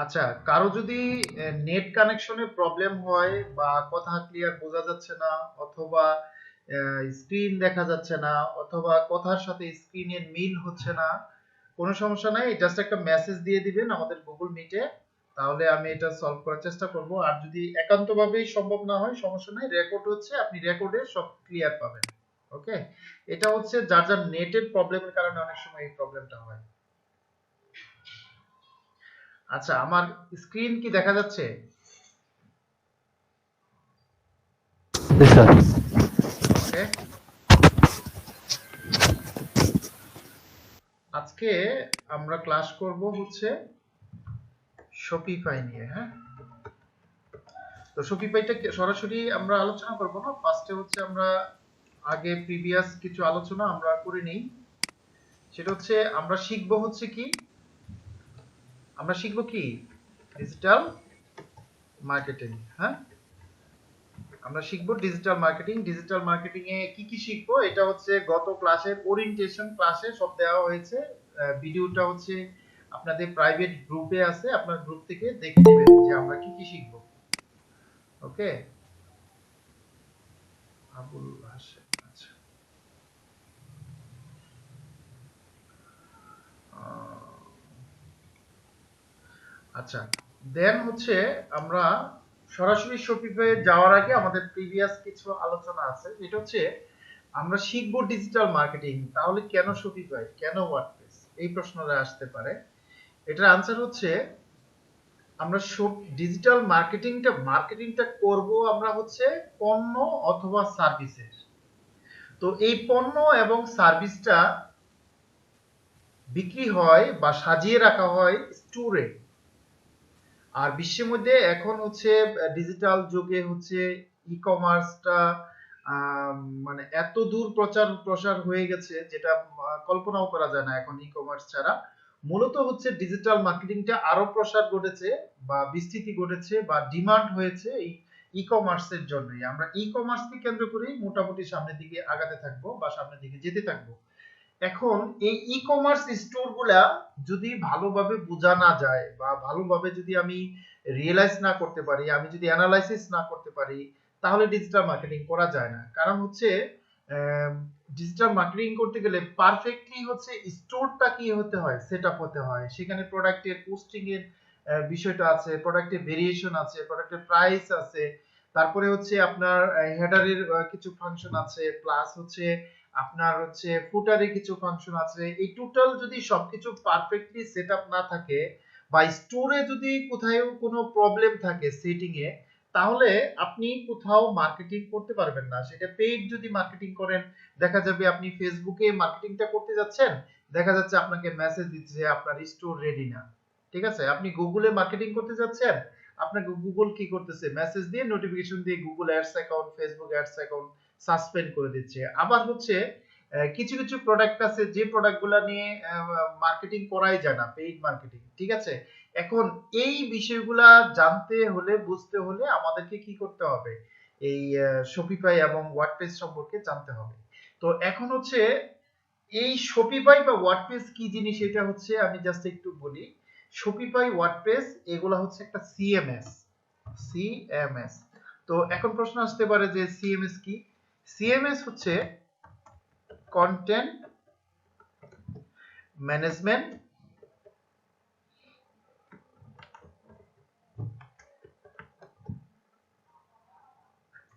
আচ্ছা, কারো যদি নেট কানেকশনে প্রবলেম হয় বা কথা ক্লিয়ার বোঝা যাচ্ছে না, অথবা স্ক্রিন দেখা যাচ্ছে না, অথবা কথার সাথে স্ক্রিনের মিল হচ্ছে না, কোনো সমস্যা নাই, জাস্ট একটা মেসেজ দিয়ে দিবেন আমাদের গুগল মিটে, তাহলে আমি এটা সলভ করার চেষ্টা করব। আর যদি একান্তভাবেই সম্ভব না হয়, সমস্যা নাই, রেকর্ড হচ্ছে, আপনি রেকর্ডে সব ক্লিয়ার পাবেন। ওকে, এটা হচ্ছে যার যার নেটের প্রবলেমের কারণে অনেক সময় এই প্রবলেমটা হয়। আচ্ছা, আমার স্ক্রিন কি দেখা যাচ্ছে? জি স্যার। ওকে, আজকে আমরা ক্লাস করব হচ্ছে শপিফাই নিয়ে। হ্যাঁ, তো শপিফাইটা সরাসরি আমরা আলোচনা করব না, ফার্স্টে হচ্ছে আমরা আগে প্রিভিয়াস কিছু আলোচনা আমরা করে নেই। সেটা হচ্ছে আমরা শিখব হচ্ছে কি, আমরা শিখব কি, ডিজিটাল মার্কেটিং। হ্যাঁ, আমরা শিখব ডিজিটাল মার্কেটিং। ডিজিটাল মার্কেটিং এ কি কি শিখবো এটা হচ্ছে গত ক্লাসের ওরিয়েন্টেশন ক্লাসে সব দেওয়া হয়েছে। ভিডিওটা হচ্ছে আপনাদের প্রাইভেট গ্রুপে আছে, আপনার গ্রুপ থেকে দেখে নেবেন যে আমরা কি কি শিখবো। ওকে, আবুল হাসেম, আচ্ছা। আচ্ছা, দেন হচ্ছে আমরা সরাসরি শপিফাই যাওয়ার আগে আমাদের প্রিভিয়াস কিছু আলোচনা আছে। এটা হচ্ছে আমরা শিখবো ডিজিটাল মার্কেটিং, তাহলে কেন শপিফাই, কেন ওয়ার্ডপ্রেস, এই প্রশ্নটা আসতে পারে। এটার আনসার হচ্ছে আমরা সব ডিজিটাল মার্কেটিংটা করব আমরা হচ্ছে পণ্য অথবা সার্ভিসের। তো এই পণ্য এবং সার্ভিসটা বিক্রি হয় বা সাজিয়ে রাখা হয় স্টোরে। আর বিশ্বের মধ্যে এখন হচ্ছে ডিজিটাল যুগে হচ্ছে ই কমার্সটা মানে এত দূর প্রচার প্রসার হয়ে গেছে, যেটা কল্পনাও করা যায় না এখন ই কমার্স ছাড়া। মূলত হচ্ছে ডিজিটাল মার্কেটিংটা আরো প্রসার ঘটেছে বা বিস্তৃতি ঘটেছে বা ডিমান্ড হয়েছে এই ই কমার্সের জন্যই। আমরা ই কমার্সকে কেন্দ্র করেই মোটামুটি সামনের দিকে আগাতে থাকবো বা সামনের দিকে যেতে থাকবো। এখন এই ই কমার্স স্টোর গুলা যদি ভালোভাবে বোঝা না যায় বা ভালোভাবে যদি আমি রিয়েলাইজ না করতে পারি, আমি যদি অ্যানালাইসিস না করতে পারি, তাহলে ডিজিটাল মার্কেটিং করা যায় না। কারণ হচ্ছে ডিজিটাল মার্কেটিং করতে গেলে পারফেক্টলি হচ্ছে স্টোরটা কি হতে হয়, সেট আপ হতে হয়, সেখানে প্রোডাক্টের পোস্টিং এর বিষয়টা আছে, প্রোডাক্টের ভেরিয়েশন আছে, প্রোডাক্টের প্রাইস আছে, তারপরে হচ্ছে আপনার হেডারের কিছু ফাংশন আছে, প্লাস হচ্ছে আপনার হচ্ছে ফুটারে কিছু ফাংশন আছে। এই টোটাল যদি সবকিছু পারফেক্টলি সেটআপ না থাকে বা স্টোরে যদি কোথাও কোনো প্রবলেম থাকে সেটিং এ, তাহলে আপনি কোথাও মার্কেটিং করতে পারবেন না। সেটা পেইড যদি মার্কেটিং করেন, দেখা যাবে আপনি ফেসবুকে মার্কেটিংটা করতে যাচ্ছেন, দেখা যাচ্ছে আপনাকে মেসেজ দিচ্ছে যে আপনার স্টোর রেডি না। ঠিক আছে, আপনি গুগলে মার্কেটিং করতে যাচ্ছেন, আপনাকে গুগল কি করতেছে, মেসেজ দিয়ে নোটিফিকেশন দিয়ে Google ads account, Facebook ads account suspend করে দিচ্ছে। আবার হচ্ছে কিছু কিছু প্রোডাক্ট আছে যে প্রোডাক্টগুলো নিয়ে মার্কেটিং করাই যায় না, পেইড মার্কেটিং। ঠিক আছে, এখন এই বিষয়গুলা জানতে হলে, বুঝতে হলে আমাদেরকে কি করতে হবে, এই শপিফাই এবং ওয়ার্ডপ্রেস সম্পর্কে জানতে হবে। তো এখন হচ্ছে এই শপিফাই বা ওয়ার্ডপ্রেস কি জিনিস, এটা হচ্ছে আমি জাস্ট একটু বলি। শপিফাই, ওয়ার্ডপ্রেস এগুলা হচ্ছে একটা সিএমএস। সিএমএস, তো এখন প্রশ্ন আসতে পারে যে সিএমএস কি। সিএমএস হচ্ছে কন্টেন্ট ম্যানেজমেন্ট।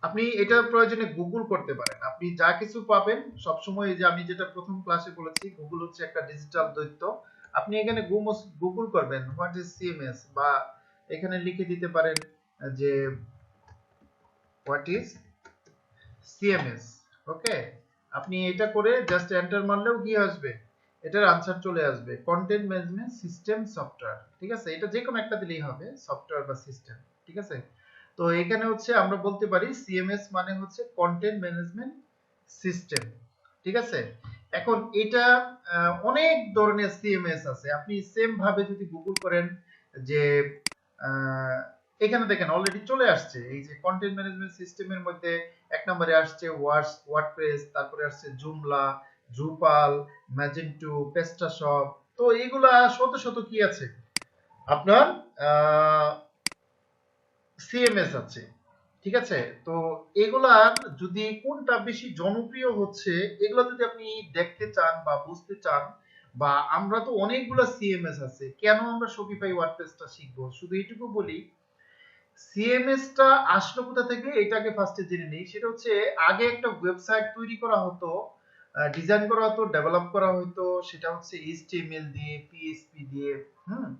আপনি এটা প্রয়োজনে গুগল করতে পারেন, আপনি যা কিছু পাবেন সবসময়, এই যে আমি যেটা প্রথম ক্লাসে বলেছি, গুগল হচ্ছে একটা ডিজিটাল দৈত্য। আপনি এখানে গুগল করবেন হোয়াট ইজ সিএমএস, বা এখানে লিখে দিতে পারেন যে হোয়াট ইজ সিএমএস। ওকে, আপনি এটা করে জাস্ট এন্টার মারলেও কি আসবে, এটার আনসার চলে আসবে, কন্টেন্ট ম্যানেজমেন্ট সিস্টেম সফটওয়্যার। ঠিক আছে, এটা যে কোনো একটা দিলেই হবে, সফটওয়্যার বা সিস্টেম। ঠিক আছে, তো এখানে হচ্ছে আমরা বলতে পারি সিএমএস মানে হচ্ছে কন্টেন্ট ম্যানেজমেন্ট সিস্টেম। ঠিক আছে, এখন এটা অনেক ধরনের সিএমএস আছে। আপনি সেম ভাবে যদি গুগল করেন যে এখানে দেখেন অলরেডি চলে আসছে এই যে কন্টেন্ট ম্যানেজমেন্ট সিস্টেমের মধ্যে এক নম্বরে আসছে ওয়ার্ডপ্রেস, তারপরে আসছে জুমলা, ড্রুপাল, ম্যাজেন্টো, পেস্টাশপ। তো এইগুলা শত শত কি আছে আপনার সিএমএস আছে, ঠিক আছে। তো এগুলার যদি কোনটা বেশি জনপ্রিয় হচ্ছে এগুলো যদি আপনি দেখতে চান বা বুঝতে চান, বা আমরা তো অনেকগুলো সিএমএস আছে, কেন আমরা শপিফাই ওয়ার্ডপ্রেসটা শিখবো, শুধু এইটুকু বলি সিএমএস টা আসলো কোথা থেকে এটাকে ফার্স্টে জেনে নেই। সেটা হচ্ছে আগে একটা ওয়েবসাইট তৈরি করা হতো, ডিজাইন করা হতো, ডেভেলপ করা হতো, সেটা হচ্ছে এইচটিএমএল দিয়ে, পিএইচপি দিয়ে। হুম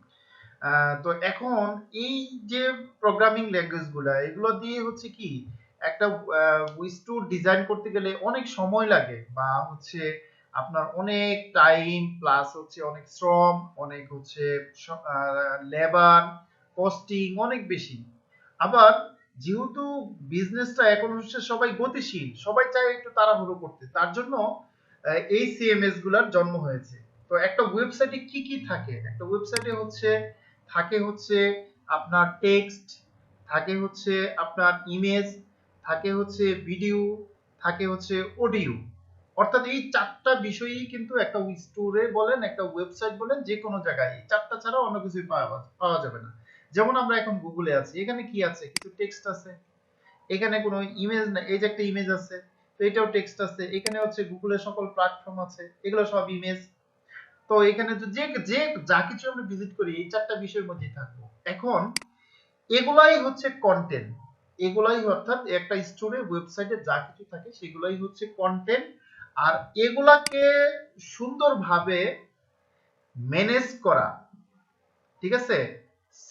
তো এখন এই যে প্রোগ্রামিং ল্যাঙ্গুয়েজ গুলা এগুলো দিয়ে হচ্ছে কি একটা উইস্টু ডিজাইন করতে গেলে অনেক সময় লাগে, বা হচ্ছে আপনার অনেক টাইম প্লাস হচ্ছে অনেক শ্রম, অনেক হচ্ছে লেবার কস্টিং অনেক বেশি। আবার যেহেতু বিজনেসটা এখন হচ্ছে সবাই গতিশীল, সবাই চায় একটু তাড়াহুড়ো করতে, তার জন্য এই সিএমএস গুলার জন্ম হয়েছে। তো একটা ওয়েবসাইটে কি কি থাকে, একটা ওয়েবসাইটে থাকে হচ্ছে আপনার টেক্সট, থাকে হচ্ছে আপনার ইমেজ, থাকে হচ্ছে ভিডিও, থাকে হচ্ছে অডিও। অর্থাৎ এই চারটা বিষয়ই কিন্তু একটা স্টোরে বলেন, একটা ওয়েবসাইট বলেন, যে কোনো জায়গায় এই চারটা ছাড়া অন্য কিছুই পাওয়া যাবে না। যেমন আমরা এখন গুগলে আছি, এখানে কি আছে, কিছু টেক্সট আছে, এখানে কোনো ইমেজ না, এই যে একটা ইমেজ আছে, তো এটাও টেক্সট আছে, এখানে হচ্ছে গুগলের সকল প্ল্যাটফর্ম আছে, এগুলো সব ইমেজ। তো এখানে যে যে যা কিছু আমরা ভিজিট করি এই চারটা বিষয়ের মধ্যেই থাকবো। এখন এগুলাই হচ্ছে কন্টেন্ট, এগুলাই অর্থাৎ একটা স্টোরে ওয়েবসাইটে যা কিছু থাকে সেগুলাই হচ্ছে কন্টেন্ট। আর এগুলাকে সুন্দরভাবে ম্যানেজ করা, ঠিক আছে,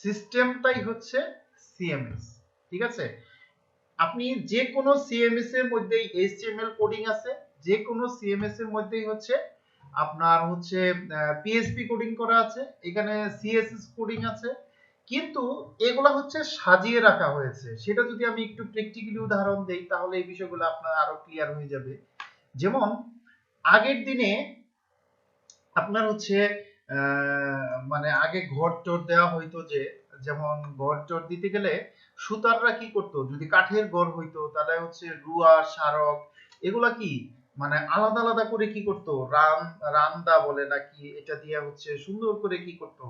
সিস্টেমটাই হচ্ছে সিএমএস, ঠিক আছে। আপনি যে কোনো সিএমএস এর মধ্যেই এইচটিএমএল কোডিং আছে, যে কোনো সিএমএস এর মধ্যেই হচ্ছে আপনার হচ্ছে পিএইচপি কোডিং করা আছে, এখানে সিএসএস কোডিং আছে, কিন্তু এগুলা হচ্ছে সাজিয়ে রাখা হয়েছে। সেটা যদি আমি একটু প্র্যাকটিক্যালি উদাহরণ দেই তাহলে এই বিষয়গুলো আপনার আরো ক্লিয়ার হয়ে যাবে। যেমন আগের দিনে আপনার হচ্ছে মানে আগে ঘর টর দেওয়া হইতো, যে যেমন ঘর টর দিতে গেলে সুতাররা কি করতো, যদি কাঠের ঘর হইতো তাহলে হচ্ছে রুয়া সারক এগুলা কি মানে আলাদা আলাদা করে কি করতো, রান্দা বলে নাকি, এটা দিয়ে হচ্ছে সুন্দর করে কি করতো,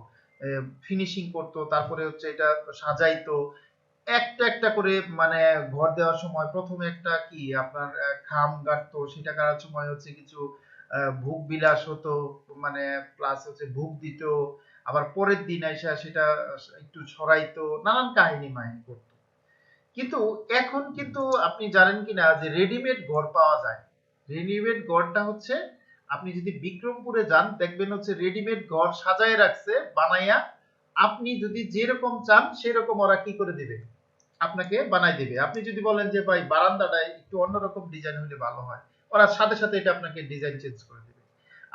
ফিনিশিং করতো, তারপরে হচ্ছে এটা সাজাইতো একটা একটা করে। মানে ঘর দেওয়ার সময় প্রথমে একটা কি আপনার খাম গাড়তো, সেটা গাড়ার সময় হচ্ছে কিছু ভোগ বিলাস হতো, মানে প্লাস হচ্ছে ভোগ দিত, আবার পরের দিন এসে সেটা একটু ছড়াইতো, নানান কাহিনী মাহিনী করতো। কিন্তু এখন কিন্তু আপনি জানেন কিনা যে রেডিমেড ঘর পাওয়া যায়। রেডিমেড ঘরটা হচ্ছে আপনি যদি বিক্রমপুরে যান দেখবেন হচ্ছে রেডিমেড ঘর সাজায় রাখছে বানাইয়া, আপনি যদি যেরকম চান সেরকম ওরা কি করে দিবে, আপনাকে বানাই দিবে। আপনি যদি বলেন যে ভাই বারান্দাটায় একটু অন্যরকম ডিজাইন হলে ভালো হয়, ওরা সাথে সাথে এটা আপনাকে ডিজাইন চেঞ্জ করে দিবে।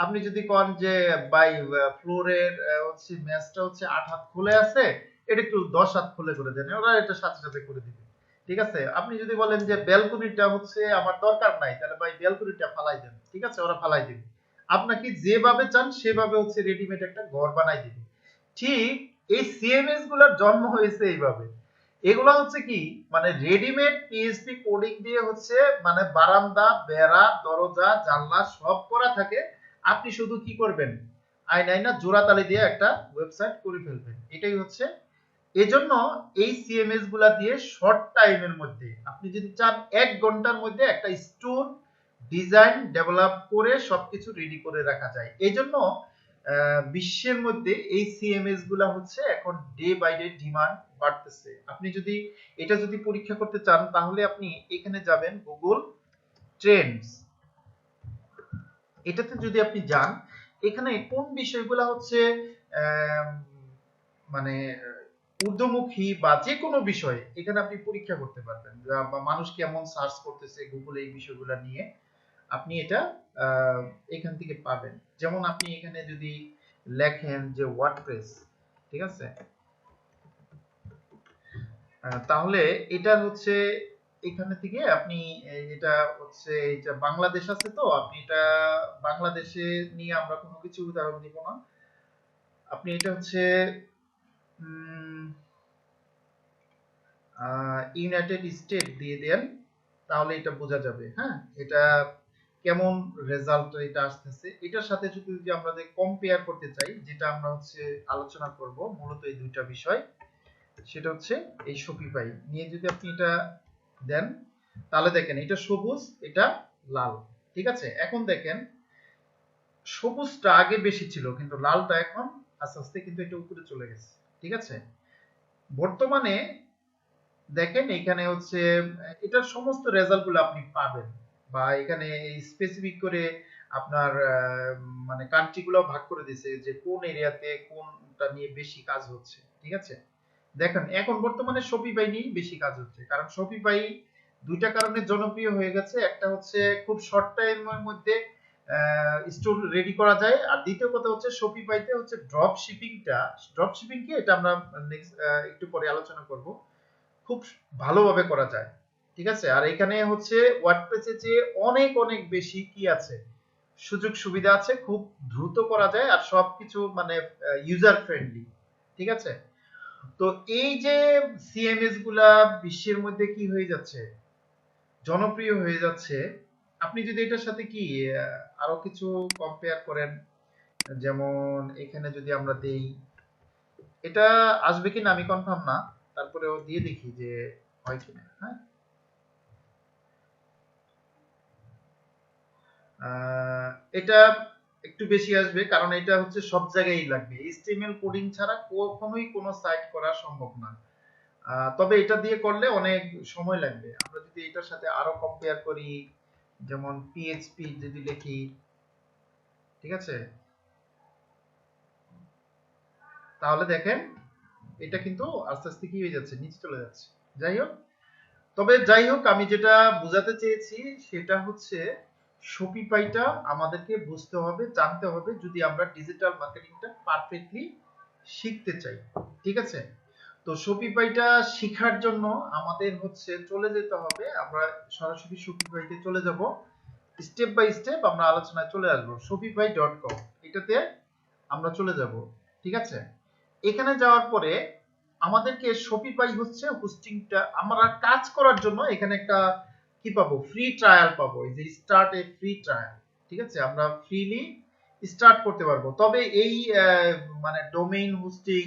আপনি যদি কোন যে ভাই ফ্লোরের হচ্ছে ম্যাচটা হচ্ছে 8 হাত খুলে আছে, এটা একটু 10 হাত খুলে করে দেন, ওরা এটা সাথে সাথে করে দিবে, ঠিক আছে। আপনি যদি বলেন যে ব্যালকনিটা হচ্ছে আমার দরকার নাই, তাহলে ভাই ব্যালকনিটা ফালাই দেন, ঠিক আছে, ওরা ফালাই দিবে। আপনাকে যেভাবে চান সেভাবে হচ্ছে রেডিমেড একটা ঘর বানাই দিবে। ঠিক এই সিএমএস গুলোর জন্ম হয়েছে এইভাবে। এগুলা হচ্ছে কি মানে রেডিমেড পিএইচপি কোডিং দিয়ে হচ্ছে মানে বারান্দা বেড়া দরজা জানলা সব করা থাকে, আপনি শুধু কি করবেন, আইনা জোড়াতালি দিয়ে একটা ওয়েবসাইট করে ফেলবেন, এটাই হচ্ছে। এজন্য এই সিএমএস গুলা দিয়ে শর্ট টাইমের মধ্যে আপনি যদি চান 1 ঘন্টার মধ্যে একটা স্টোর ডিজাইন ডেভেলপ করে সবকিছু রেডি করে রাখা যায়। এজন্য বিশ্বের মধ্যে এই সিএমএস গুলা হচ্ছে এখন ডে বাই ডে ডিমান্ড বাড়তেছে। আপনি যদি এটা যদি পরীক্ষা করতে চান তাহলে আপনি এখানে যাবেন গুগল ট্রেন্ডস, এটাতে যদি আপনি যান এখানে কোন বিষয়গুলা হচ্ছে আহ, মানে ঊর্ধ্বমুখী বা যে কোনো বিষয় এখানে আপনি পরীক্ষা করতে পারবেন, বা মানুষ কেমন সার্চ করতেছে গুগলে এই বিষয়গুলো নিয়ে আপনি এটা আহ, এখান থেকে পাবেন। যেমন আপনি এখানে যদি লেখেন যে ওয়ার্ডপ্রেস, ঠিক আছে, তাহলে এটা হচ্ছে এখানে থেকে আপনি এটা হচ্ছে এটা বাংলাদেশ আছে, তো আপনি এটা বাংলাদেশে নিয়ে আমরা কোনো কিছু উদাহরণ দিব না। আপনি এটা হচ্ছে উম, ইউনাইটেড স্টেট দিয়ে দেন, তাহলে এটা বোঝা যাবে। হ্যাঁ, এটা কেমন রেজাল্ট এটা আসতেছে। এটার সাথে যদি আমরা কম্পেয়ার করতে চাই, যেটা আমরা হচ্ছে আলোচনা করব মূলত এই দুইটা বিষয়, সেটা হচ্ছে এই শপিফাই নিয়ে যদি আপনি এটা দেন, তাহলে দেখেন এটা সবুজ, এটা লাল। ঠিক আছে, এখন দেখেন সবুজটা আগে বেশি ছিল, কিন্তু লালটা এখন আস্তে আস্তে কিন্তু এটা উপরে চলে গেছে। ঠিক আছে, বর্তমানে দেখেন এখানে হচ্ছে এটার সমস্ত রেজাল্ট গুলো আপনি পাবেন, বা এখানে স্পেসিফিক করে আপনার মানে কান্ট্রি গুলো ভাগ করে দিয়েছে যে কোন এরিয়াতে কোনটা নিয়ে বেশি কাজ হচ্ছে। ঠিক আছে, দেখেন এখন বর্তমানে শপিফাই নিয়ে বেশি কাজ হচ্ছে, কারণ শপিফাই দুইটা কারণে জনপ্রিয় হয়ে গেছে। একটা হচ্ছে খুব শর্ট টাইমের মধ্যে স্টোর রেডি করা যায়, আর দ্বিতীয় কথা হচ্ছে শপিফাইতে হচ্ছে ড্রপ শিপিং কি এটা আমরা নেক্সট একটু পরে আলোচনা করব, খুব ভালোভাবে করা যায়। ঠিক আছে, আর এখানে হচ্ছে ওয়ার্ডপ্রেসে যে অনেক অনেক বেশি কি আছে, সুযোগ সুবিধা আছে, খুব দ্রুত করা যায়, আর সবকিছু মানে ইউজার ফ্রেন্ডলি। ঠিক আছে, তো এই যে সিএমএস গুলা বিশ্বের মধ্যে কি হয়ে যাচ্ছে, জনপ্রিয় হয়ে যাচ্ছে। আপনি যদি এটার সাথে কি আরো কিছু কম্পেয়ার করেন, যেমন এখানে যদি আমরা দেই, এটা আসবে কিনা আমি কনফার্ম না, তারপরেও দিয়ে দেখি যে হয় কিনা। হ্যাঁ, এটা একটু বেশি আসবে, কারণ এটা হচ্ছে সব জায়গায় লাগবে। এইচটিএমএল কোডিং ছাড়া কখনোই কোনো সাইট করা সম্ভব না। তবে এটা দিয়ে করলে অনেক সময় লাগবে। আমরা যদি এটার সাথে আরো কম্পেয়ার করি, যেমন পিএইচপি যদি লিখি, ঠিক আছে, তাহলে দেখেন এটা কিন্তু আস্তে আস্তে কি হয়ে যাচ্ছে, নিচে চলে যাচ্ছে। যাই হোক আমি যেটা বোঝাতে চেয়েছি সেটা হচ্ছে শপিফাইটা আমাদেরকে বুঝতে হবে, জানতে হবে, যদি আমরা ডিজিটাল মার্কেটিংটা পারফেক্টলি শিখতে চাই। ঠিক আছে, তো শপিফাইটা শেখার জন্য আমাদের হচ্ছে চলে যেতে হবে, আমরা সরাসরি শপিফাইতে চলে যাব, স্টেপ বাই স্টেপ আমরা আলোচনায় চলে আসবো। shopify.com এটাতে আমরা চলে যাব। ঠিক আছে, এখানে যাওয়ার পরে আমাদেরকে শপিফাই হচ্ছে হোস্টিংটা আমরা কাজ করার জন্য এখানে একটা কি পাবো, ফ্রি ট্রায়াল পাবো, এই যে স্টার্ট এ ফ্রি ট্রায়াল। ঠিক আছে, আমরা ফ্রিলি স্টার্ট করতে পারবো। তবে এই মানে ডোমেইন হোস্টিং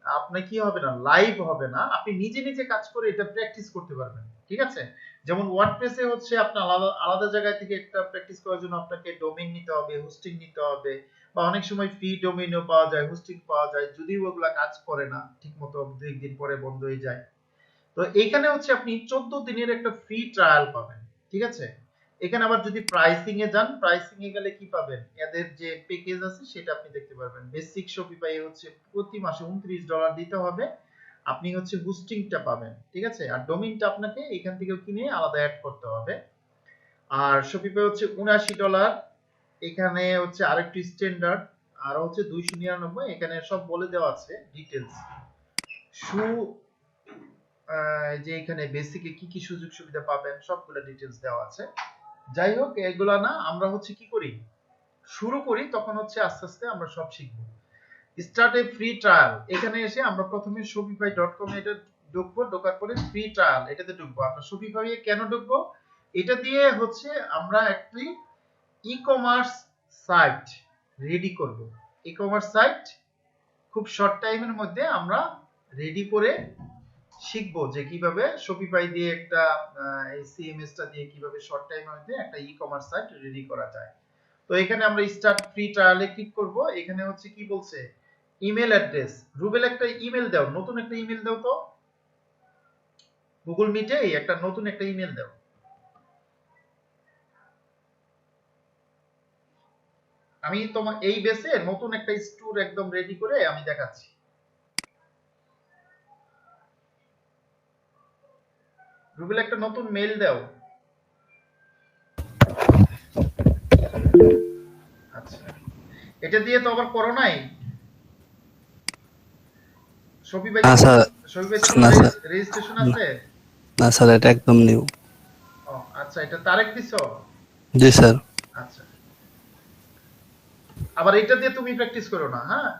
আপনার কি হবে না, লাইভ হবে না, আপনি নিজে নিজে কাজ করে এটা প্র্যাকটিস করতে পারবেন। ঠিক আছে, যেমন ওয়ার্ডপ্রেসে হচ্ছে আপনার আলাদা আলাদা জায়গা থেকে একটা প্র্যাকটিস করার জন্য আপনাকে ডোমেইন নিতে হবে, হোস্টিং নিতে হবে, বা অনেক সময় ফ্রি ডোমেইনও পাওয়া যায়, হোস্টিং পাওয়া যায়, যদিও ওগুলা কাজ করে না ঠিক মতো, দু একদিন পরে বন্ধ হয়ে যায়। তো এখানে হচ্ছে আপনি 14 দিনের একটা ফ্রি ট্রায়াল পাবেন। ঠিক আছে, এখানে আবার যদি প্রাইসিং এ যান, প্রাইসিং এ গেলে কি পাবেন, এদের যে প্যাকেজ আছে সেটা আপনি দেখতে পারবেন। বেসিক শপিফাই হচ্ছে প্রতি মাসে $29 দিতে হবে, আপনি হচ্ছে হোস্টিংটা পাবেন। ঠিক আছে, আর ডোমেইনটা আপনাকে এখান থেকে কিনে আলাদা অ্যাড করতে হবে। আর শপিফাই হচ্ছে $79, এখানে হচ্ছে আরেকটু স্ট্যান্ডার্ড, আর হচ্ছে 299, এখানে সব বলে দেওয়া আছে ডিটেলস। শু যে এখানে বেসিকে কি কি সুযোগ সুবিধা পাবেন সবগুলো ডিটেলস দেওয়া আছে। যাই হোক, এগুলা না আমরা হচ্ছে কি করি, শুরু করি, তখন হচ্ছে আস্তে আস্তে আমরা সব শিখবো। স্টার্ট এ ফ্রি ট্রায়াল, এখানে এসে আমরা প্রথমে shopify.com এটা ঢুকবো, ঢোকার পরে ফ্রি ট্রায়াল এটাতে ঢুকবো। আমরা শপিফাই এ কেন ঢুকবো, এটা দিয়ে হচ্ছে আমরা একটি ই কমার্স সাইট রেডি করব। ই কমার্স সাইট খুব শর্ট টাইমের মধ্যে আমরা রেডি করে শিখবো যে কিভাবে শপিফাই দিয়ে একটা এই সিএমএস টা দিয়ে কিভাবে শর্ট টাইমের মধ্যে একটা ই কমার্স সাইট রেডি করা যায়। তো এখানে আমরা স্টার্ট ফ্রি ট্রায়ালে ক্লিক করব। এখানে হচ্ছে কি বলছে, ইমেল অ্যাড্রেস। রুবেল একটা ইমেল দাও, নতুন একটা ইমেল দাও তো, গুগল মিটে একটা নতুন একটা ইমেল দাও। আমি তোমার এই বেসে নতুন একটা স্টোর একদম রেডি করে আমি দেখাচ্ছি। রুবেল একটা নতুন মেল দাও। আচ্ছা, এটা দিয়ে তো আবার করো নাই শপিফাই, না স্যার, শপিফাইতে না কোনো স্যার, রেজিস্ট্রেশন আছে? না স্যার, এটা একদম নিউ। ও আচ্ছা, এটা তারেক দিছো? জি স্যার। আচ্ছা, আবার এটা দিয়ে তুমি প্র্যাকটিস করো না, হ্যাঁ,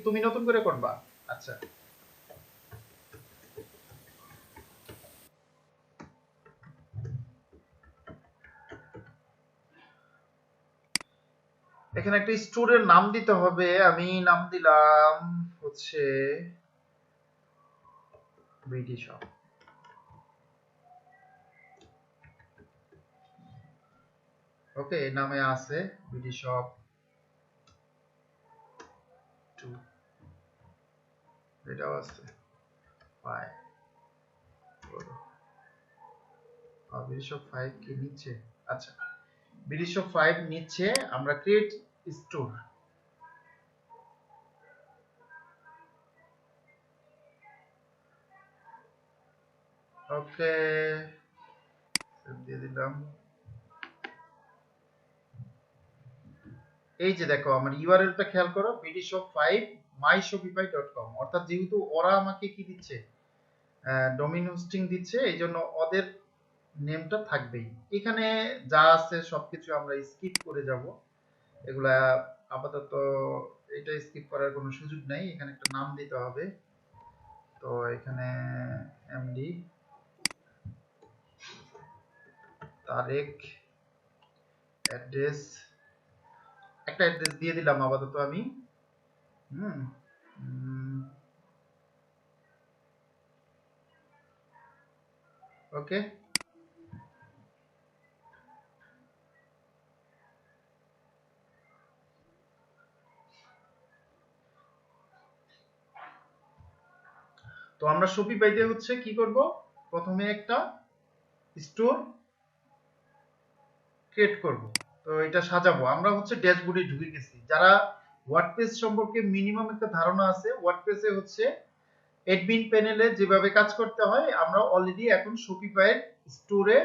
তুমি নতুন করে করবা। আচ্ছা, এখানে একটা স্টোরের নাম দিতে হবে, আমি নাম দিলাম হচ্ছে বিডি শপ। ওকে, এই নামে আছে বিডি শপ 2, এটাও আছে 5, আর বিডি শপ 5 কি নিচ্ছে? আচ্ছা, বিডি শপ 5 নিচ্ছে, আমরা ক্রিয়েট স্টোর। ওকে, দিয়ে দিলাম। এই যে দেখো আমার ইউআরএলটা খেয়াল করো, bdshop5 myshopify.com, অর্থাৎ যেহেতু ওরা আমাকে কি দিচ্ছে, ডোমেইন হোস্টিং দিচ্ছে, এই জন্য ওদের নেমটা থাকবেই। এখানে যা আছে সবকিছু আমরা স্কিপ করে যাব, এগুলা আপাতত এটা স্কিপ করার কোনো সুযোগ নাই। এখানে একটা নাম দিতে হবে, তো এখানে এমডি তারেক অ্যাড্রেস, একটা অ্যাড্রেস দিয়ে দিলাম আপাতত আমি। ওকে, তো আমরা শপিফাইতে হচ্ছে কি করব, প্রথমে একটা স্টোর ক্রিয়েট করব। তো এটা সাজাবো, আমরা হচ্ছে ড্যাশবোর্ডে ঢুকে গেছি। যারা ওয়ার্ডপ্রেস সম্পর্কে মিনিমাম একটা ধারণা আছে, ওয়ার্ডপ্রেসে হচ্ছে অ্যাডমিন প্যানেলে যেভাবে কাজ করতে হয়, আমরা অলরেডি এখন শপিফাইয়ের স্টোরে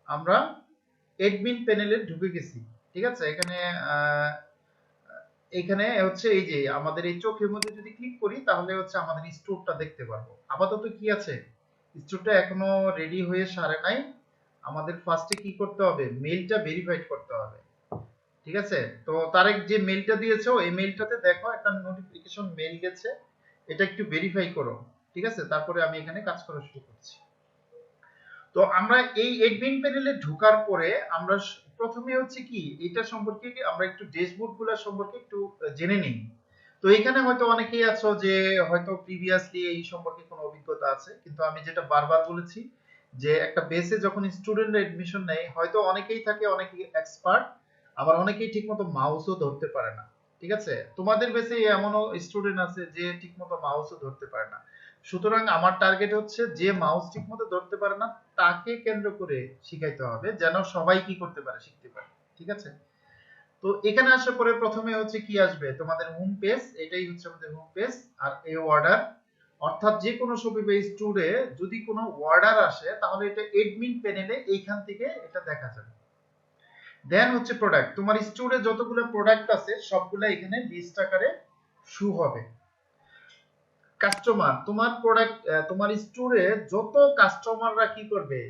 আমরা অ্যাডমিন প্যানেলে ঢুকে গেছি। ঠিক আছে, এখানে এখানে হচ্ছে এই যে আমাদের এই চোখের মধ্যে যদি ক্লিক করি তাহলে হচ্ছে আমাদের স্টোরটা দেখতে পারবো। আপাতত কি আছে, স্টোরটা এখনো রেডি হয়ে সারে নাই। আমাদের ফার্স্টে কি করতে হবে, মেইলটা ভেরিফাইড করতে হবে। ঠিক আছে, তো তারেক যে মেইলটা দিয়েছো এই মেইলটাতে দেখো একটা নোটিফিকেশন মেইল গেছে, এটা একটু ভেরিফাই করো। ঠিক আছে, তারপরে আমি এখানে কাজ করা শুরু করছি। তো আমরা এই অ্যাডমিন প্যানেলে ঢোকার পরে আমরা প্রথমে হচ্ছে কি এটা সম্পর্কে আমরা একটু ড্যাশবোর্ড গুলো সম্পর্কে একটু জেনে নিই। তো এখানে হয়তো অনেকেই আছো যে হয়তো প্রিভিয়াসলি এই সম্পর্কে কোনো অভিজ্ঞতা আছে, কিন্তু আমি যেটা বারবার বলেছি যে একটা বেসে যখন স্টুডেন্ট এডমিশন নেয়, হয়তো অনেকেই থাকে অনেক এক্সপার্ট, আবার অনেকেই ঠিকমতো মাউসও ধরতে পারে না। ঠিক আছে, তোমাদের বেসে এমনও স্টুডেন্ট আছে যে ঠিকমতো মাউসও ধরতে পারে না। সুতরাং আমার টার্গেট হচ্ছে যে মাউস ঠিকমতো ধরতে পারে না তাকে কেন্দ্র করে শিখাইতে হবে, যেন সবাই কি করতে পারে, শিখতে পারে। ঠিক আছে, তো এখানে আসার পরে প্রথমে হচ্ছে কি আসবে, তোমাদের হোম পেজ, এটাই হচ্ছে আমাদের হোম পেজ। আর এই অর্ডার, অর্থাৎ যে কোনো শপিফাই স্টোরে যদি কোনো অর্ডার আসে তাহলে এটা অ্যাডমিন প্যানেলে এইখান থেকে এটা দেখা যাবে। দেন হচ্ছে প্রোডাক্ট, তোমার স্টোরে যতগুলো প্রোডাক্ট আছে সবগুলো এখানে লিস্ট আকারে শো হবে। কাস্টমার, তোমার প্রোডাক্ট, তোমার স্টোরে যত কাস্টমাররা কি করবে,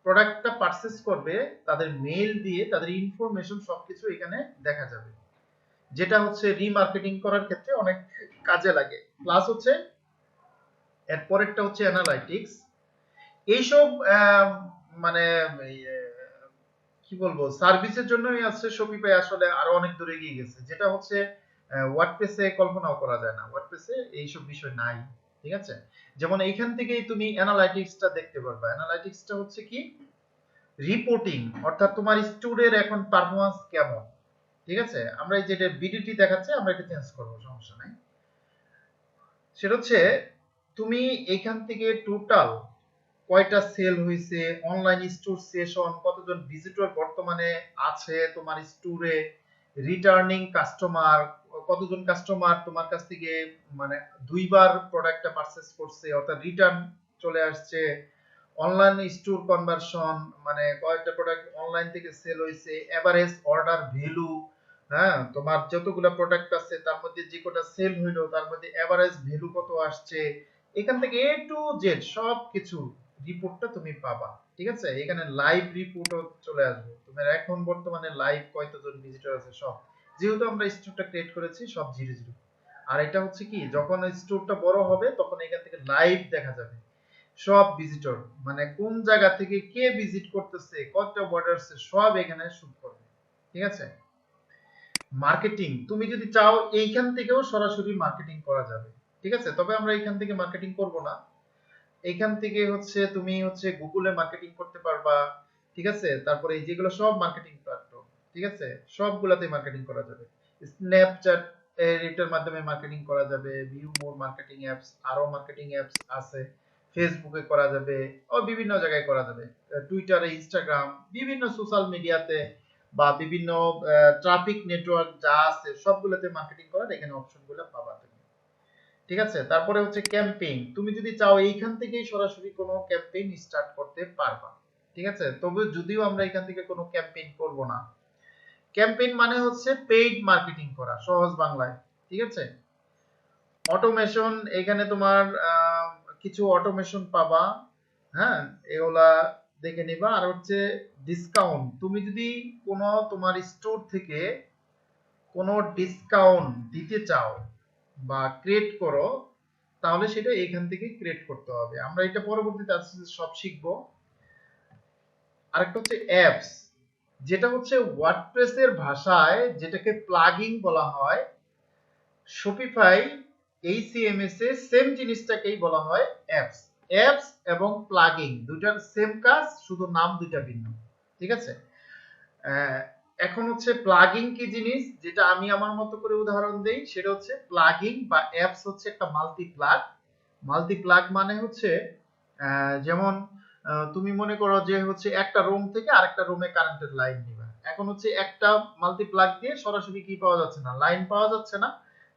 প্রোডাক্টটা পারচেজ করবে, তাদের মেইল দিয়ে তাদের ইনফরমেশন সবকিছু এখানে দেখা যাবে, যেটা হচ্ছে রিমার্কেটিং করার ক্ষেত্রে অনেক কাজে লাগে। প্লাস হচ্ছে এরপরেরটা হচ্ছে অ্যানালাইটিক্স। এইসব মানে কি বলবো, সার্ভিসের জন্যই আছে শপিফাই, আসলে আরো অনেক দূরে এগিয়ে গেছে, যেটা হচ্ছে ওয়ার্ডপ্রেসে কল্পনাও করা যায় না, ওয়ার্ডপ্রেসে এইসব বিষয় নাই। ঠিক আছে, যেমন এইখান থেকেই তুমি অ্যানালাইটিক্সটা দেখতে পারবা। অ্যানালাইটিক্সটা হচ্ছে কি রিপোর্টিং, অর্থাৎ তোমার স্টোরের এখন পারফরম্যান্স কেমন। ঠিক আছে, আমরা এই যেটা বিডিটি দেখাচ্ছে আমরা এটা চেঞ্জ করব, সমস্যা নাই। সেটা হচ্ছে তুমি এখান থেকে টোটাল কয়টা সেল হয়েছে, অনলাইন স্টোর সেশন, কতজন ভিজিটর বর্তমানে আছে তোমার স্টোরে, রিটার্নিং কাস্টমার, কতজন কাস্টমার তোমার কাছ থেকে মানে দুইবার প্রোডাক্টটা পারচেজ করছে অর্থাৎ রিটার্ন চলে আসছে, অনলাইন স্টোর কনভার্সন মানে কয়েকটা প্রোডাক্ট অনলাইন থেকে সেল হয়েছে, এভারেজ অর্ডার ভ্যালু, হ্যাঁ তোমার যতগুলো প্রোডাক্ট আছে তার মধ্যে যে কটা সেল হইলো তার মধ্যে এভারেজ ভ্যালু কত আসছে, এখান থেকে এ টু জেড সব কিছু রিপোর্টটা তুমি পাবা। ঠিক আছে, এখানে লাইভ রিপোর্টও চলে আসবে, তোমার এখন বর্তমানে লাইভ কয়জন ভিজিটর আছে সব, যেহেতু আমরা স্টোরটা ক্রিয়েট করেছি সব 0 0। আর এটা হচ্ছে কি যখন স্টোরটা বড় হবে তখন এখান থেকে লাইভ দেখা যাবে সব ভিজিটর, মানে কোন জায়গা থেকে কে ভিজিট করতেছে, কত অর্ডার আছে সব এখানে শুট করবে। ঠিক আছে, মার্কেটিং তুমি যদি চাও এইখান থেকেও সরাসরি মার্কেটিং করা যাবে, ঠিক আছে। তবে আমরা এইখান থেকে মার্কেটিং করব না। এইখান থেকে হচ্ছে তুমি হচ্ছে গুগলে মার্কেটিং করতে পারবা, ঠিক আছে। তারপরে এই যেগুলো সব মার্কেটিং প্ল্যাটফর্ম, ঠিক আছে, সবগুলাতে মার্কেটিং করা যাবে। স্ন্যাপচ্যাট এটার মাধ্যমে মার্কেটিং করা যাবে, ভিউ মোর মার্কেটিং অ্যাপস, আরো মার্কেটিং অ্যাপস আছে, ফেসবুকে করা যাবে, ও বিভিন্ন জায়গায় করা যাবে, টুইটারে, ইনস্টাগ্রাম, বিভিন্ন সোশ্যাল মিডিয়াতে বা বিভিন্ন ট্রাফিক নেটওয়ার্ক যা আছে সবগুলোতে মার্কেটিং করার এখানে অপশনগুলো পাবা তুমি, ঠিক আছে। তারপরে হচ্ছে ক্যাম্পেইন, তুমি যদি চাও এইখান থেকেই সরাসরি কোনো ক্যাম্পেইন স্টার্ট করতে পারবা, ঠিক আছে। তবে যদিও আমরা এখান থেকে কোনো ক্যাম্পেইন করব না। ক্যাম্পেইন মানে হচ্ছে পেইড মার্কেটিং করা, সহজ বাংলায়, ঠিক আছে। অটোমেশন, এখানে তোমার কিছু অটোমেশন পাবা, হ্যাঁ, এগুলা দেখে নিবা। আর হচ্ছে ডিসকাউন্ট, তুমি যদি কোনো তোমার স্টোর থেকে কোনো ডিসকাউন্ট দিতে চাও বা ক্রিয়েট করো, তাহলে সেটা এখান থেকে ক্রিয়েট করতে হবে। আমরা এটা পরবর্তীতে আস্তে আস্তে সব শিখবো। আরেকটা হচ্ছে অ্যাপস, যেটা হচ্ছে ওয়ার্ডপ্রেস এর ভাষায় যেটাকে প্লাগইন বলা হয়। শপিফাই এই সিএমএস এ সেম জিনিসটাকেই বলা হয় অ্যাপস। অ্যাপস এবং প্লাগইন দুটার সেম কাজ, শুধু নাম দুটা ভিন্ন, ঠিক আছে। এখন হচ্ছে প্লাগইন কি জিনিস, যেটা আমি আমার মতো করে উদাহরণ দেই, সেটা হচ্ছে প্লাগইন বা অ্যাপস হচ্ছে একটা মাল্টিপ্লাগ। মাল্টিপ্লাগ মানে হচ্ছে যেমন তুমি মনে করো যে হচ্ছে একটা রুম থেকে আরেকটা রুমে কারেন্টের লাইন নিবা। এখন হচ্ছে একটা মাল্টিপ্লাগ দিয়ে সরাসরি কি পাওয়া যাচ্ছে না, লাইন পাওয়া যাচ্ছে না।